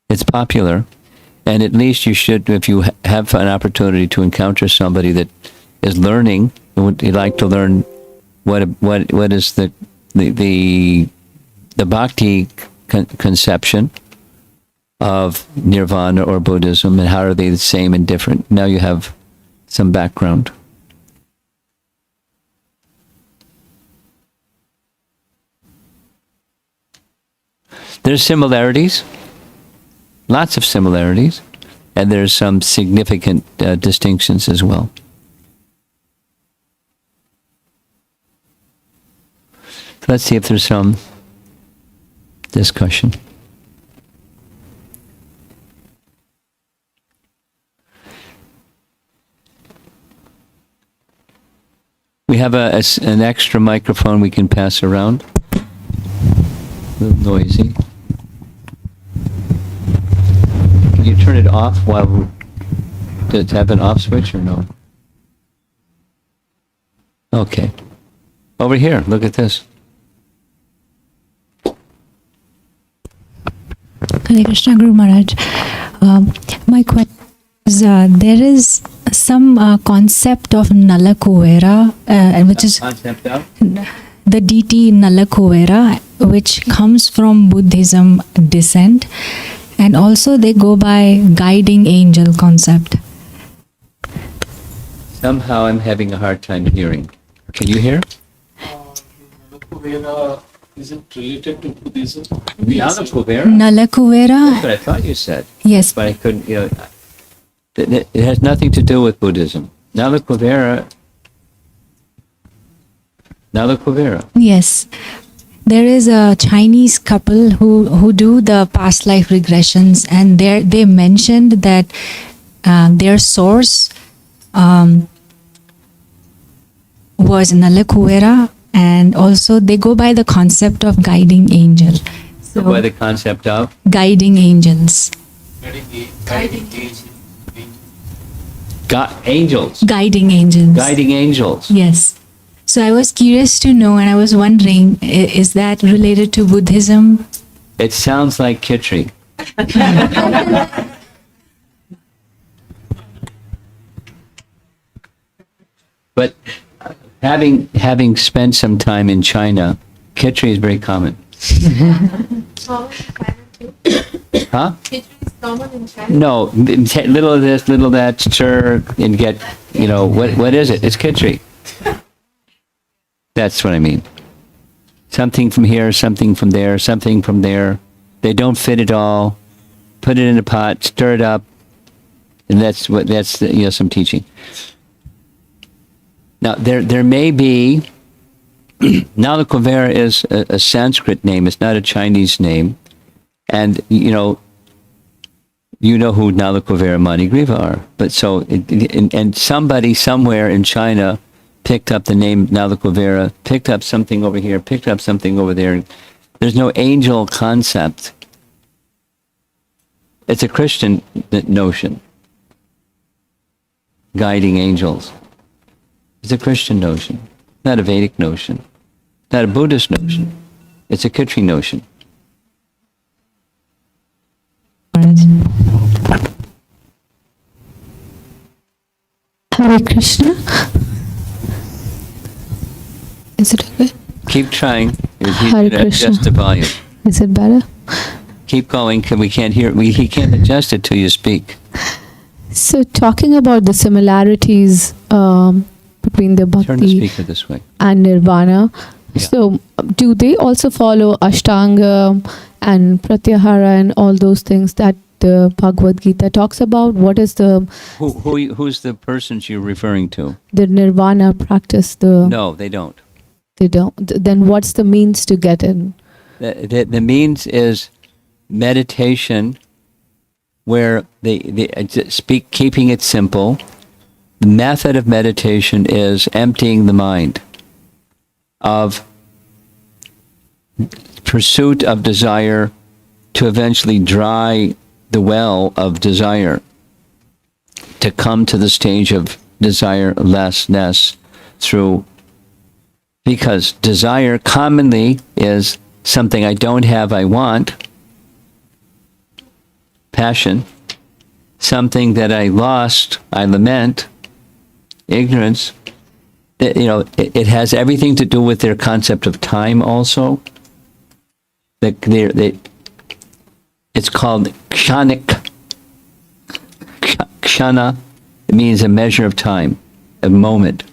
It's popular, and at least you should, if you have an opportunity to encounter somebody that is learning, would like to learn what is the bhakti conception of nirvana or Buddhism, and how are they the same and different? Now you have some background. There's similarities, lots of similarities, and there's some significant distinctions as well. Let's see if there's some discussion. We have an extra microphone we can pass around. A little noisy. Can you turn it off does it have an off switch or no? Okay. Over here, look at this. Hare Krishna, Guru Maharaj. My question is, there is some concept of Nalakuvera, which is Concept of? the deity Nalakuvera, which comes from Buddhism descent, and also they go by guiding angel concept. Somehow I'm having a hard time hearing. Can you hear? Nalakuvera, is it related to Buddhism? Nalakuvera? Nalakuvera, That's what I thought you said. yes, But I couldn't, it has nothing to do with Buddhism. Nalakuvera. yes. There is a Chinese couple who do the past life regressions, and they mentioned that their source was Nalakuvera, and also they go by the concept of guiding angel. So By the concept of? guiding angels. Angels. Guiding angels. Guiding angels. Yes. So I was curious to know, and I was wondering, is that related to Buddhism? It sounds like Kitri. But having spent some time in China, Kitri is very common. Huh? Common in China. No, little of this, little of that, stir, and get, what is it? It's Kitri. That's what I mean. Something from here, something from there, something from there. They don't fit it all. Put it in a pot, stir it up, and that's some teaching. Now there may be. Nalakuvera is a Sanskrit name. It's not a Chinese name, and you know who Nalakuvera Manigriva are. But so and somebody somewhere in China picked up the name Nalakuvera, picked up something over here, picked up something over there. There's no angel concept. It's a Christian notion. Guiding angels. It's a Christian notion, not a Vedic notion, not a Buddhist notion. It's a Kitri notion. Hare Krishna. Is it okay? Keep trying. Hare Krishna. Adjust the volume. Is it better? Keep going. We can't hear. He can't adjust it till you speak. So talking about the similarities between the Turn the bhakti speaker this way. and nirvana. Yeah. So do they also follow Ashtanga and Pratyahara and all those things that the Bhagavad-Gita talks about? What is the Who's the persons you're referring to? the nirvana practice? No, they don't. They don't. Then what's the means to get in? The means is meditation, where keeping it simple. The method of meditation is emptying the mind of pursuit of desire to eventually dry the well of desire, to come to the stage of desirelessness because desire commonly is something I don't have, I want. Passion, something that I lost, I lament. Ignorance, it has everything to do with their concept of time also. It's called kshanik. Kshana, it means a measure of time, a moment.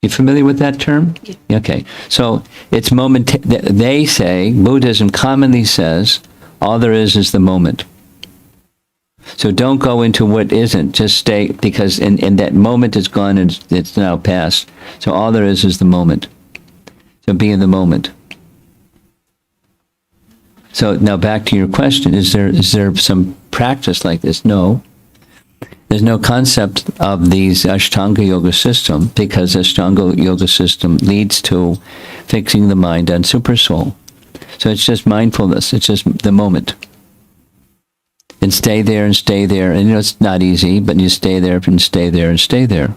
You familiar with that term? Yeah. Okay. So it's they say, Buddhism commonly says, all there is the moment. So don't go into what isn't. Just stay, because in that moment is gone and it's now past. So all there is the moment. So be in the moment. So now back to your question, is there some practice like this? No. There's no concept of these Ashtanga Yoga system, because Ashtanga Yoga system leads to fixing the mind on Supersoul. So it's just mindfulness. It's just the moment. And stay there and stay there. And it's not easy, but you stay there and stay there and stay there.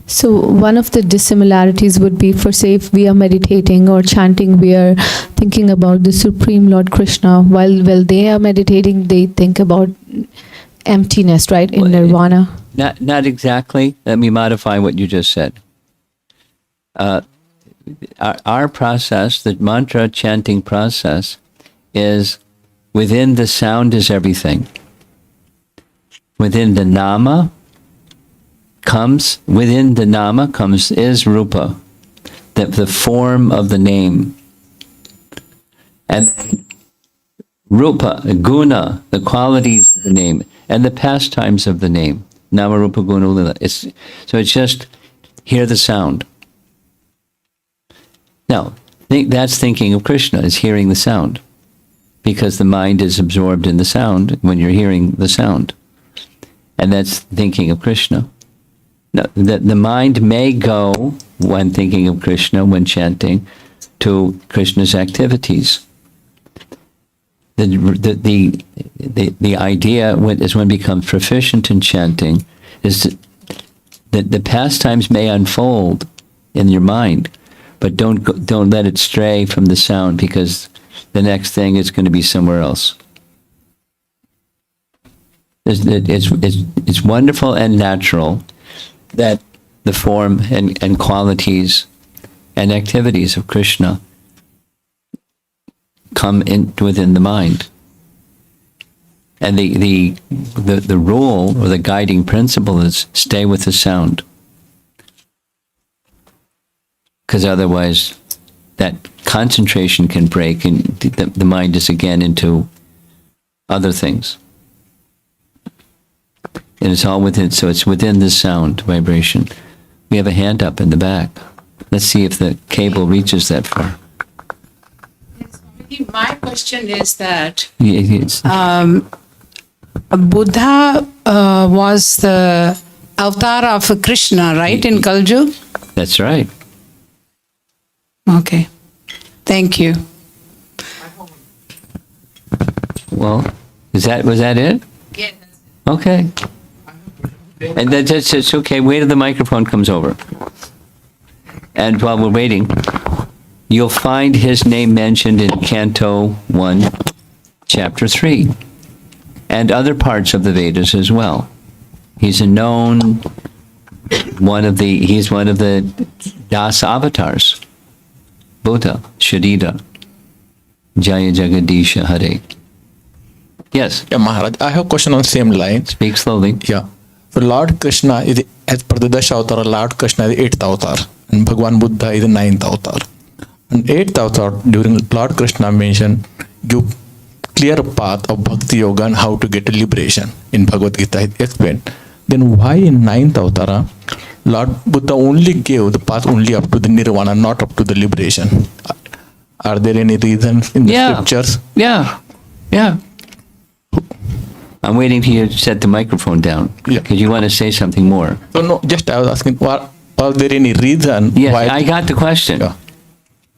So one of the dissimilarities would be, for say, if we are meditating or chanting, we are thinking about the Supreme Lord Krishna. While they are meditating, they think about emptiness, right? In Nirvana. Not exactly. Let me modify what you just said. Our process, the mantra chanting process, is within the sound is everything. Within the nama is rupa, the form of the name. And rupa, guna, the qualities of the name, and the pastimes of the name. Nama, rupa, guna, lila. It's just hear the sound. Now, that's thinking of Krishna, is hearing the sound. Because the mind is absorbed in the sound when you're hearing the sound. And that's thinking of Krishna. Now, the mind may go, when thinking of Krishna, when chanting, to Krishna's activities. The idea is, when it becomes proficient in chanting, is that the pastimes may unfold in your mind, but don't let it stray from the sound, because the next thing is going to be somewhere else. It's wonderful and natural that the form and qualities and activities of Krishna come in within the mind. And the rule or the guiding principle is stay with the sound. Because otherwise that concentration can break and the mind is again into other things. And it's all within, so it's within the sound vibration. We have a hand up in the back. Let's see if the cable reaches that far. My question is that Yes. Buddha was the avatar of Krishna, right, in Kali Yuga? That's right. Okay. Thank you. Well, was that it? Yes. Okay. And it's okay. Wait till the microphone comes over. And while we're waiting, you'll find his name mentioned in Canto 1, Chapter 3, and other parts of the Vedas as well. He's one of the Das avatars. Buddha, Shadida, Jaya Jagadisha Hare. Yes. Yeah, Maharaj, I have a question on same line. Speak slowly. Yeah. So Lord Krishna is, as per the Dasha avatar, Lord Krishna is the 8th avatar, and Bhagwan Buddha is the 9th avatar. And 8th avatar, during Lord Krishna mentioned, give clear path of Bhakti Yoga and how to get liberation. In Bhagavad-Gita, it explained. Then why in 9th avatar, Lord Buddha only gave the path only up to the Nirvana, not up to the liberation? Are there any reasons in the scriptures? Yeah. I'm waiting for you to set the microphone down. Yeah. Because you want to say something more. So no, just I was asking, are there any reason Yes, why? I got the question. Yeah.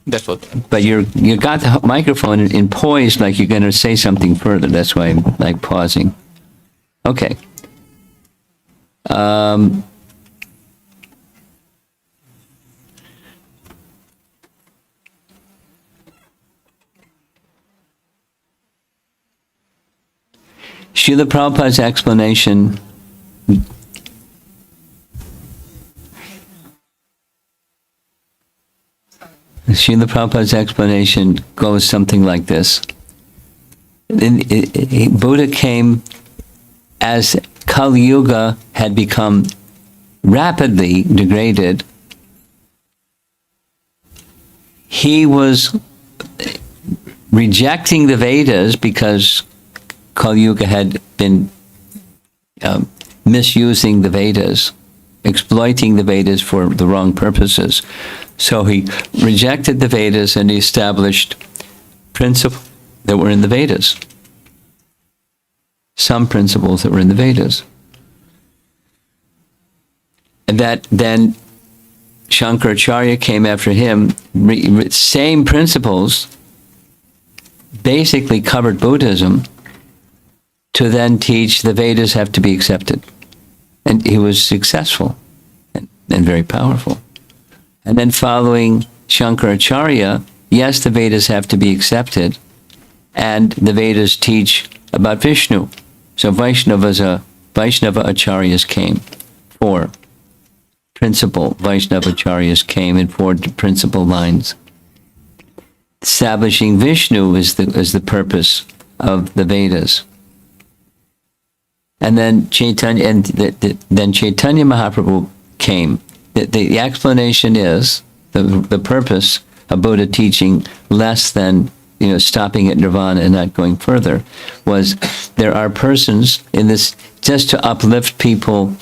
That's what. But you got the microphone in poised like you're going to say something further. That's why I'm like pausing. Okay. Srila Prabhupada's explanation Srila Prabhupada's explanation goes something like this. Buddha came as Kali Yuga had become rapidly degraded. He was rejecting the Vedas because Kali Yuga had been misusing the Vedas, exploiting the Vedas for the wrong purposes. So he rejected the Vedas and he established principles that were in the Vedas. Some principles that were in the Vedas. And that then Shankaracharya came after him, same principles, basically covered Buddhism, to then teach the Vedas have to be accepted. And he was successful and very powerful. And then following Shankaracharya, yes, the Vedas have to be accepted, and the Vedas teach about Vishnu. So Vaishnava Acharyas came. 4 principal Vaishnava Acharyas came in 4 principal lines. Establishing Vishnu is the purpose of the Vedas. And then Chaitanya Mahaprabhu came. The explanation is the purpose of Buddha teaching less than stopping at nirvana and not going further was there are persons in this just to uplift people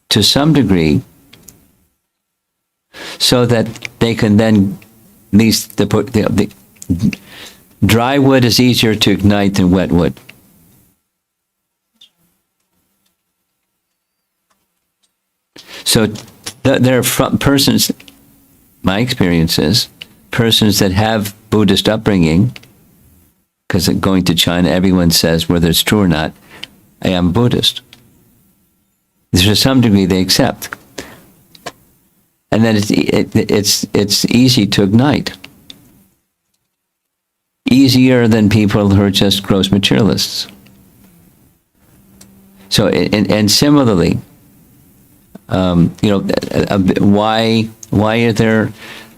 to some degree so that they can then at least the dry wood is easier to ignite than wet wood. So there are persons, my experience is, persons that have Buddhist upbringing, because going to China, everyone says, whether it's true or not, I am Buddhist. To some degree, they accept. And then it's easy to ignite. Easier than people who are just gross materialists. So, and similarly, why is there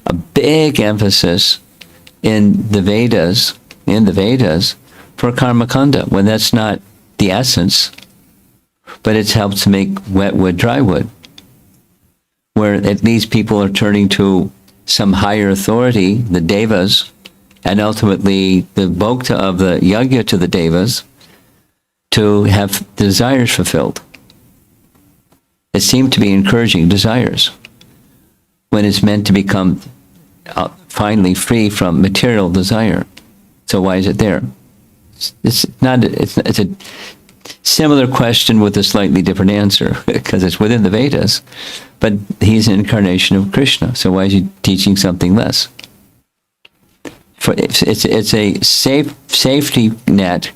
a big emphasis in the Vedas for karma kanda when that's not the essence, but it's helped to make wet wood dry wood, where at least people are turning to some higher authority, the devas, and ultimately the bhokta of the yajna to the devas, to have desires fulfilled. It seemed to be encouraging desires when it's meant to become finally free from material desire. So why is it there? It's a similar question with a slightly different answer because it's within the Vedas, but he's an incarnation of Krishna. So why is he teaching something less? It's a safety net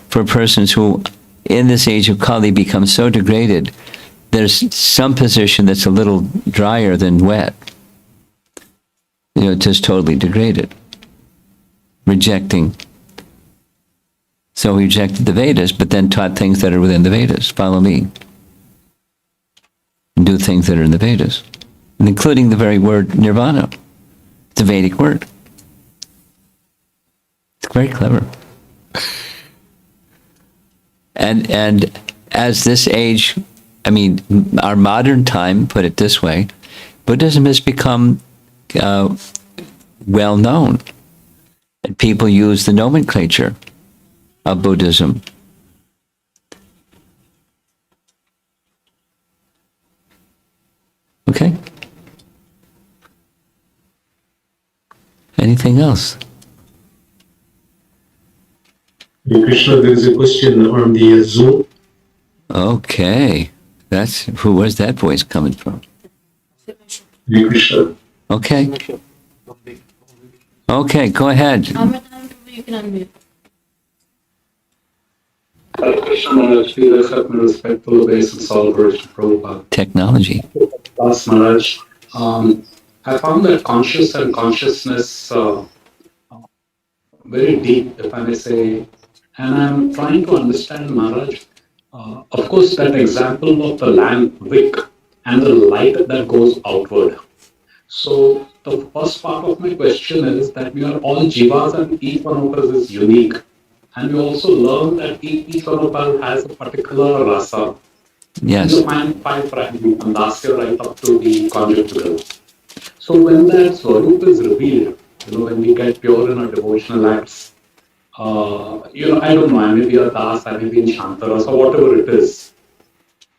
for persons who, in this age of Kali, become so degraded. There's some position that's a little drier than wet. Just totally degraded. Rejecting. So he rejected the Vedas, but then taught things that are within the Vedas. Follow me. And do things that are in the Vedas. And including the very word nirvana. It's a Vedic word. It's very clever. And as this age, our modern time, put it this way, Buddhism has become well known. And people use the nomenclature of Buddhism. Okay? Anything else? Krishna, there is a question on the Zoom. Okay. Where's that voice coming from? Krishna. Okay. Okay, go ahead. You can unmute. Krishna Maharaj, we have respectful obeisance all words to Prabhupada. Technology. Last Maharaj, I found that conscious and consciousness very deep, if I may say, and I'm trying to understand, Maharaj, of course, that example of the lamp wick and the light that goes outward. So the first part of my question is that we are all jivas and each one of us is unique. And we also learn that each one of us has a particular rasa. Yes. And the five primary, from Dasya right up to the conjugal. So when that Swarup is revealed, when we get pure in our devotional acts, I don't know, I may be a Das, I may be in Shantaras or whatever it is.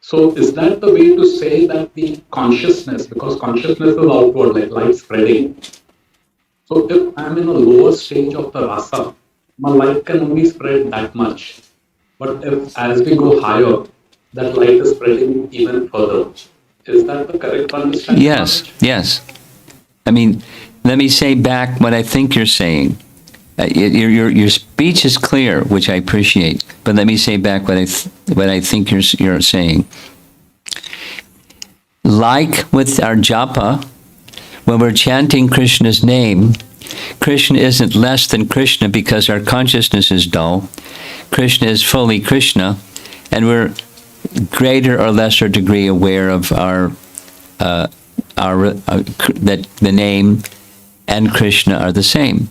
So is that the way to say that the consciousness, because consciousness is outward, like light spreading. So if I'm in a lower stage of the rasa, my light can only spread that much. But if as we go higher, that light is spreading even further. Is that the correct understanding? Yes. I mean, let me say back what I think you're saying. Your speech is clear, which I appreciate. But let me say back what I think you're saying. Like with our japa, when we're chanting Krishna's name, Krishna isn't less than Krishna because our consciousness is dull. Krishna is fully Krishna, and we're greater or lesser degree aware of that the name and Krishna are the same.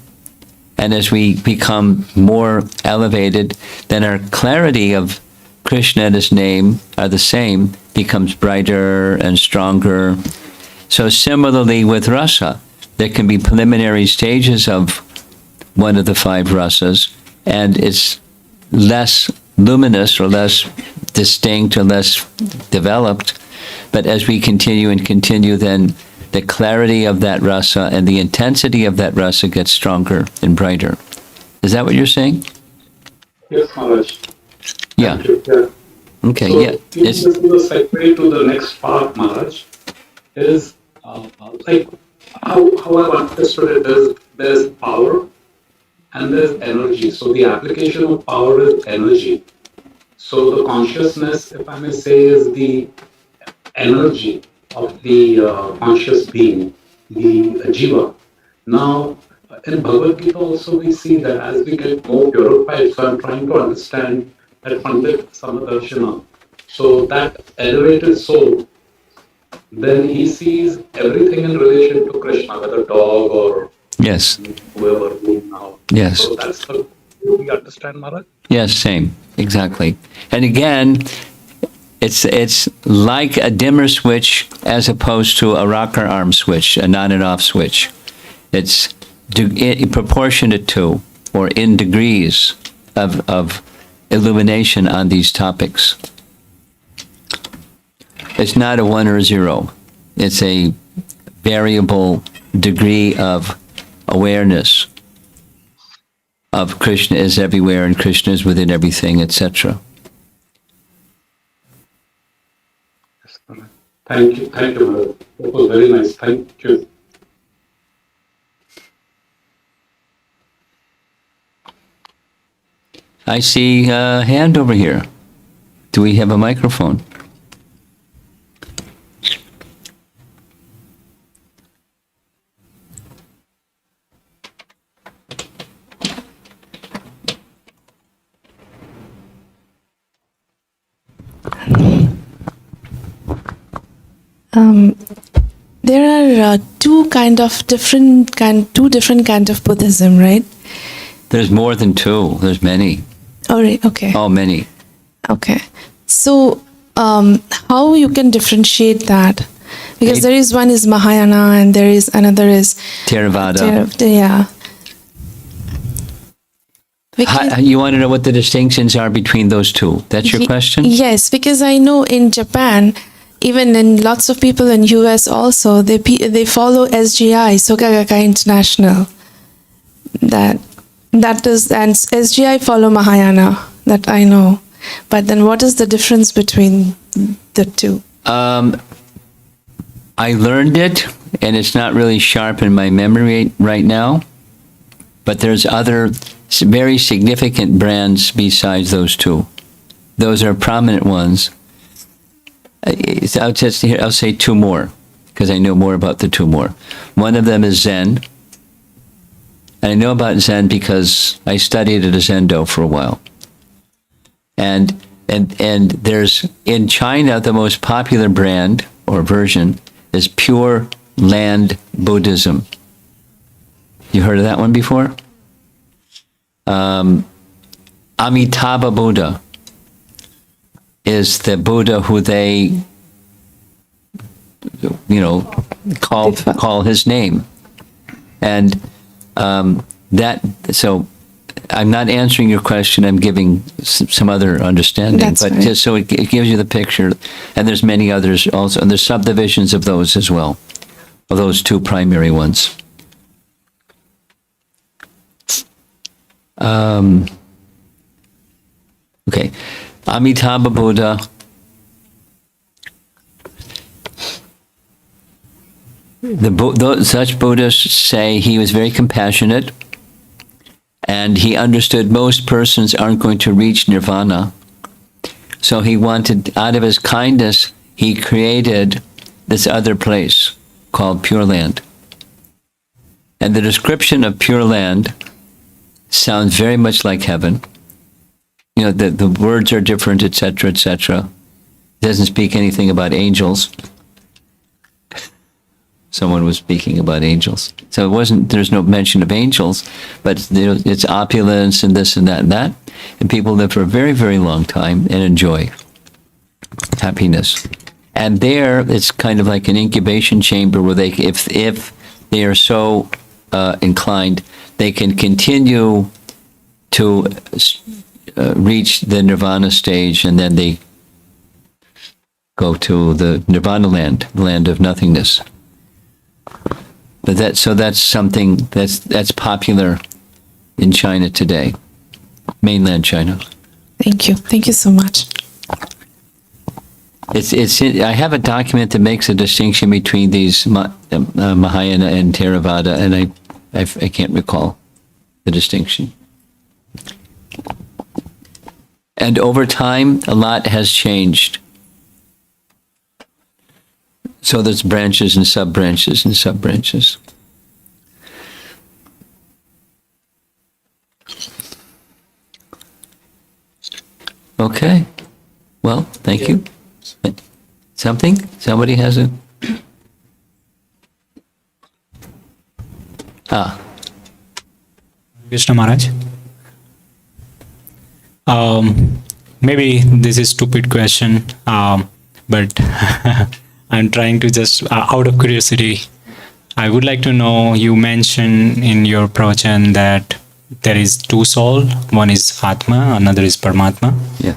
And as we become more elevated, then our clarity of Krishna and his name are the same, becomes brighter and stronger. So similarly with rasa, there can be preliminary stages of one of the five rasas, and it's less luminous or less distinct or less developed. But as we continue, then the clarity of that rasa and the intensity of that rasa gets stronger and brighter. Is that what you're saying? Yes, Maharaj. Yeah. Okay, so, yeah. This is the segue to the next part, Maharaj, is like how I've understood it is there's power and there's energy. So the application of power is energy. So the consciousness, if I may say, is the energy of the conscious being, the jiva. Now, in Bhagavad-Gita also we see that as we get more purified, so I'm trying to understand that Pandit Samadarshana. So that elevated soul, then he sees everything in relation to Krishna, whether dog or Yes. whoever now. Yes. So that's the way we understand, Maharaj? Yes, same. Exactly. And again, it's like a dimmer switch as opposed to a rocker arm switch, an on and off switch. It's proportionate to or in degrees of illumination on these topics. It's not a 1 or a 0. It's a variable degree of awareness of Krishna is everywhere and Krishna is within everything, etc. Thank you, Maharaj. That was very nice. Thank you. I see a hand over here. Do we have a microphone? There are two different kind of Buddhism, right? There's more than two. There's many. All right. Okay. Oh, many. Okay. So, how you can differentiate that? Because there is one is Mahayana and there is another is Theravada. Yeah. You want to know what the distinctions are between those two? That's your question? Yes, because I know in Japan, even in lots of people in US also, they follow SGI, Soka Gakkai International. That is, and SGI follow Mahayana, that I know. But then what is the difference between the two? I learned it, and it's not really sharp in my memory right now. But there's other very significant brands besides those two. Those are prominent ones. I'll say two more, because I know more about the two more. One of them is Zen. And I know about Zen because I studied at a Zendo for a while. And there's, in China, the most popular brand or version is pure land Buddhism. You heard of that one before? Amitabha Buddha is the Buddha who they, call his name. And so I'm not answering your question, I'm giving some other understanding. That's but right. just so it gives you the picture. And there's many others also, and there's subdivisions of those as well, of those two primary ones. Okay, Amitabha Buddha. Such Buddhists say he was very compassionate, and he understood most persons aren't going to reach nirvana. So he wanted, out of his kindness, he created this other place called Pure Land. And the description of Pure Land sounds very much like heaven. The words are different, etc., etc. It doesn't speak anything about angels. Someone was speaking about angels. So there's no mention of angels, but it's opulence and this and that and that. And people live for a very, very long time and enjoy happiness. And there, it's kind of like an incubation chamber where they, if they are so inclined, they can continue to reach the nirvana stage, and then they go to the nirvana land, the land of nothingness. But that's something that's popular in China today, mainland China. Thank you so much. I have a document that makes a distinction between these Mahayana and Theravada, and I can't recall the distinction. And over time, a lot has changed. So there's branches and sub-branches and sub-branches. Okay. Well, thank you. Something? Somebody has a... Krishna Maharaj. Maybe this is stupid question, but I'm trying to just, out of curiosity, I would like to know, you mentioned in your pravachan that there is two souls, one is Atma, another is Paramatma. Yes.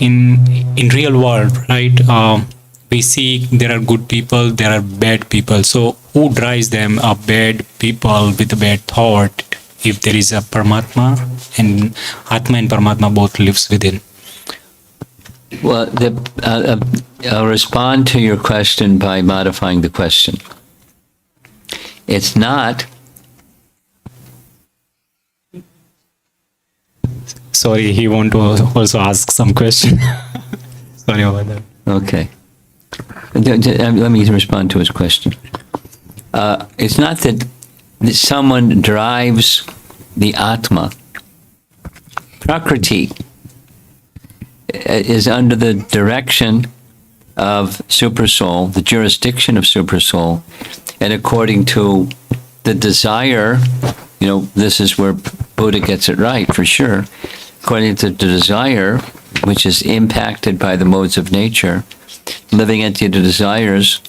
In real world, right, we see there are good people, there are bad people. So who drives them? A bad people with a bad thought, if there is a Paramatma, and Atma and Paramatma both lives within? Well, I'll respond to your question by modifying the question. It's not... Sorry, he want to also ask some question. Sorry about that. Okay. Let me respond to his question. It's not that someone drives the Atma. Prakriti is under the direction of Supersoul, the jurisdiction of Supersoul, and according to the desire, this is where Buddha gets it right, for sure. According to the desire, which is impacted by the modes of nature, living into the desires,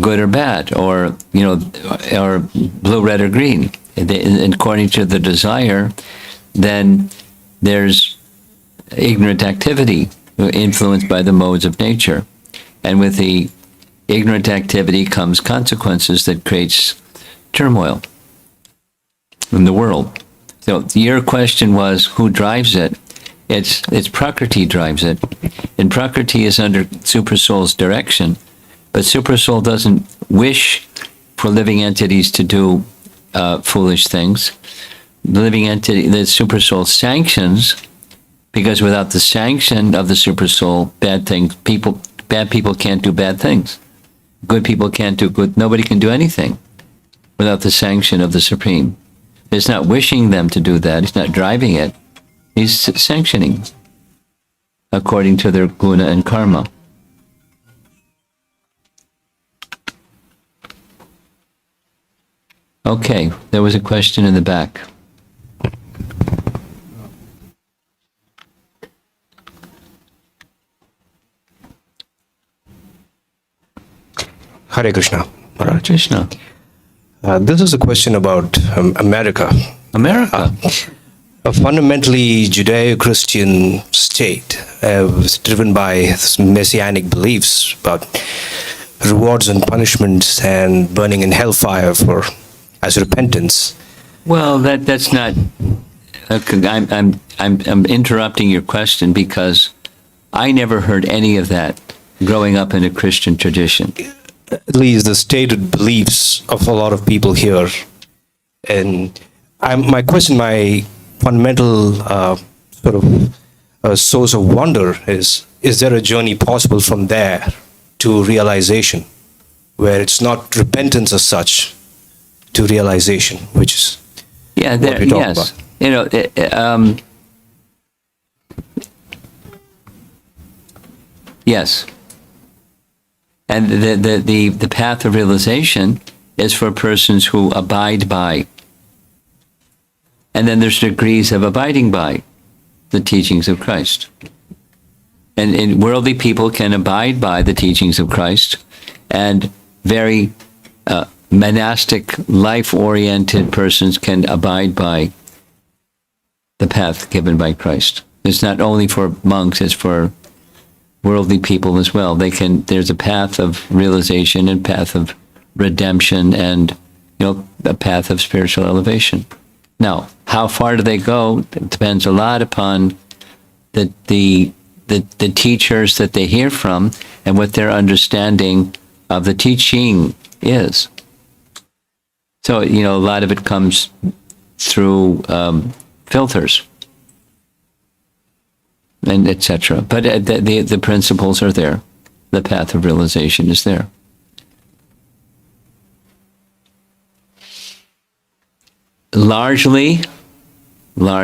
good or bad, or blue, red, or green. And according to the desire, then there's ignorant activity influenced by the modes of nature. And with the ignorant activity comes consequences that creates turmoil in the world. So your question was, who drives it? It's Prakriti drives it. And Prakriti is under Supersoul's direction. But Supersoul doesn't wish for living entities to do foolish things. The living entity, the Supersoul sanctions, because without the sanction of the Supersoul, bad people can't do bad things. Good people can't do good. Nobody can do anything without the sanction of the Supreme. It's not wishing them to do that. He's not driving it. He's sanctioning according to their guna and karma. Okay, there was a question in the back. Hare Krishna. Hare Krishna. This is a question about America. America. A fundamentally Judeo-Christian state was driven by messianic beliefs about rewards and punishments and burning in hellfire for as repentance. Well, that's not. I'm interrupting your question because I never heard any of that growing up in a Christian tradition. At least the stated beliefs of a lot of people here. And my fundamental sort of source of wonder is there a journey possible from there to realization, where it's not repentance as such to realization, which is what we talk about? You know, yes. And the path of realization is for persons who abide by. And then there's degrees of abiding by the teachings of Christ. And worldly people can abide by the teachings of Christ, and very monastic, life-oriented persons can abide by the path given by Christ. It's not only for monks, it's for worldly people as well. There's a path of realization and path of redemption and, a path of spiritual elevation. Now, how far do they go? It depends a lot upon the teachers that they hear from and what their understanding of the teaching is. So, a lot of it comes through filters and etc. But the principles are there. The path of realization is there. Largely, in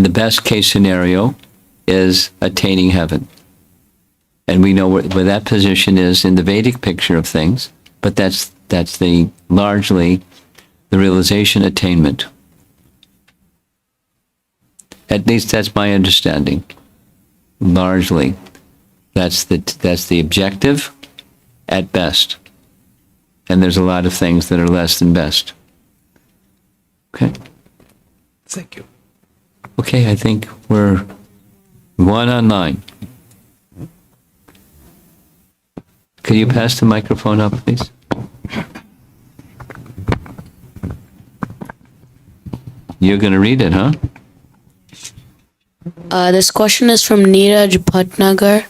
the best case scenario, is attaining heaven, and we know where that position is in the Vedic picture of things. But that's largely the realization attainment. At least that's my understanding. Largely, that's the objective, at best. And there's a lot of things that are less than best. Okay. Thank you. Okay, I think we're one online. Could you pass the microphone up, please? You're going to read it, huh? This question is from Neeraj Bhatnagar.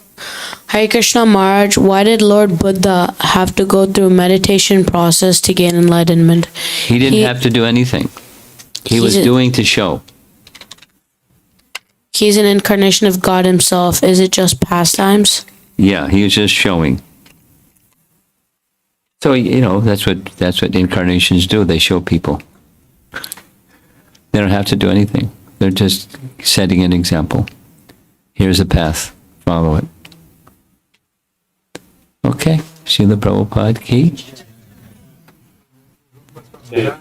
Hare Krishna Maharaj, why did Lord Buddha have to go through a meditation process to gain enlightenment? He didn't have to do anything. He was doing to show. He's an incarnation of God himself. Is it just pastimes? Yeah, he was just showing. So, that's what incarnations do. They show people. They don't have to do anything. They're just setting an example. Here's a path. Follow it. Okay. Srila Prabhupada ki. Yeah.